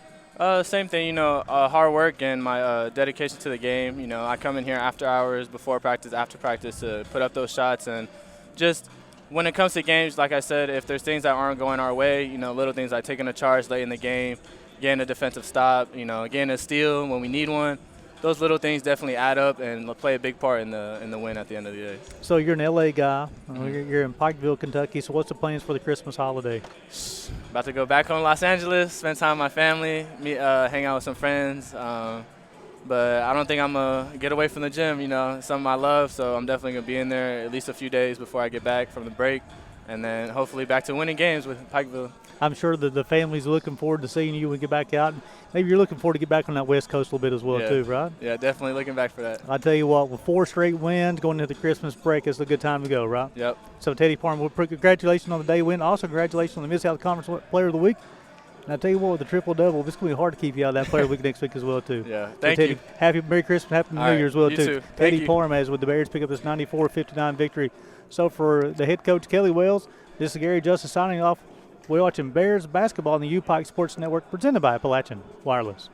Same thing, you know, hard work and my dedication to the game. You know, I come in here after hours, before practice, after practice to put up those shots. And just when it comes to games, like I said, if there's things that aren't going our way, you know, little things like taking a charge late in the game, getting a defensive stop, you know, getting a steal when we need one, those little things definitely add up and play a big part in the win at the end of the day. So you're an LA guy. You're in Pikeville, Kentucky. So what's the plans for the Christmas holiday? About to go back home to Los Angeles, spend time with my family, hang out with some friends. But I don't think I'm going to get away from the gym. You know, it's something I love, so I'm definitely going to be in there at least a few days before I get back from the break, and then hopefully back to winning games with Pikeville. I'm sure that the family's looking forward to seeing you when you get back out. Maybe you're looking forward to get back on that West Coast a little bit as well, too, right? Yeah, definitely looking back for that. I tell you what, with 4 straight wins going into the Christmas break, it's a good time to go, right? Yep. So, Teddy Parham, congratulations on the day win. Also, congratulations on the Mid-South Conference Player of the Week. And I tell you what, with the triple-double, it's going to be hard to keep you out of that Player of the Week next week as well, too. Yeah, thank you. Happy Merry Christmas, Happy New Year as well, too. Teddy Parham as with the Bears pick up this 94-59 victory. So, for the head coach, Kelly Wells, this is Gary Justice signing off. We're watching Bears basketball on the U-Pike Sports Network presented by Appalachian Wireless.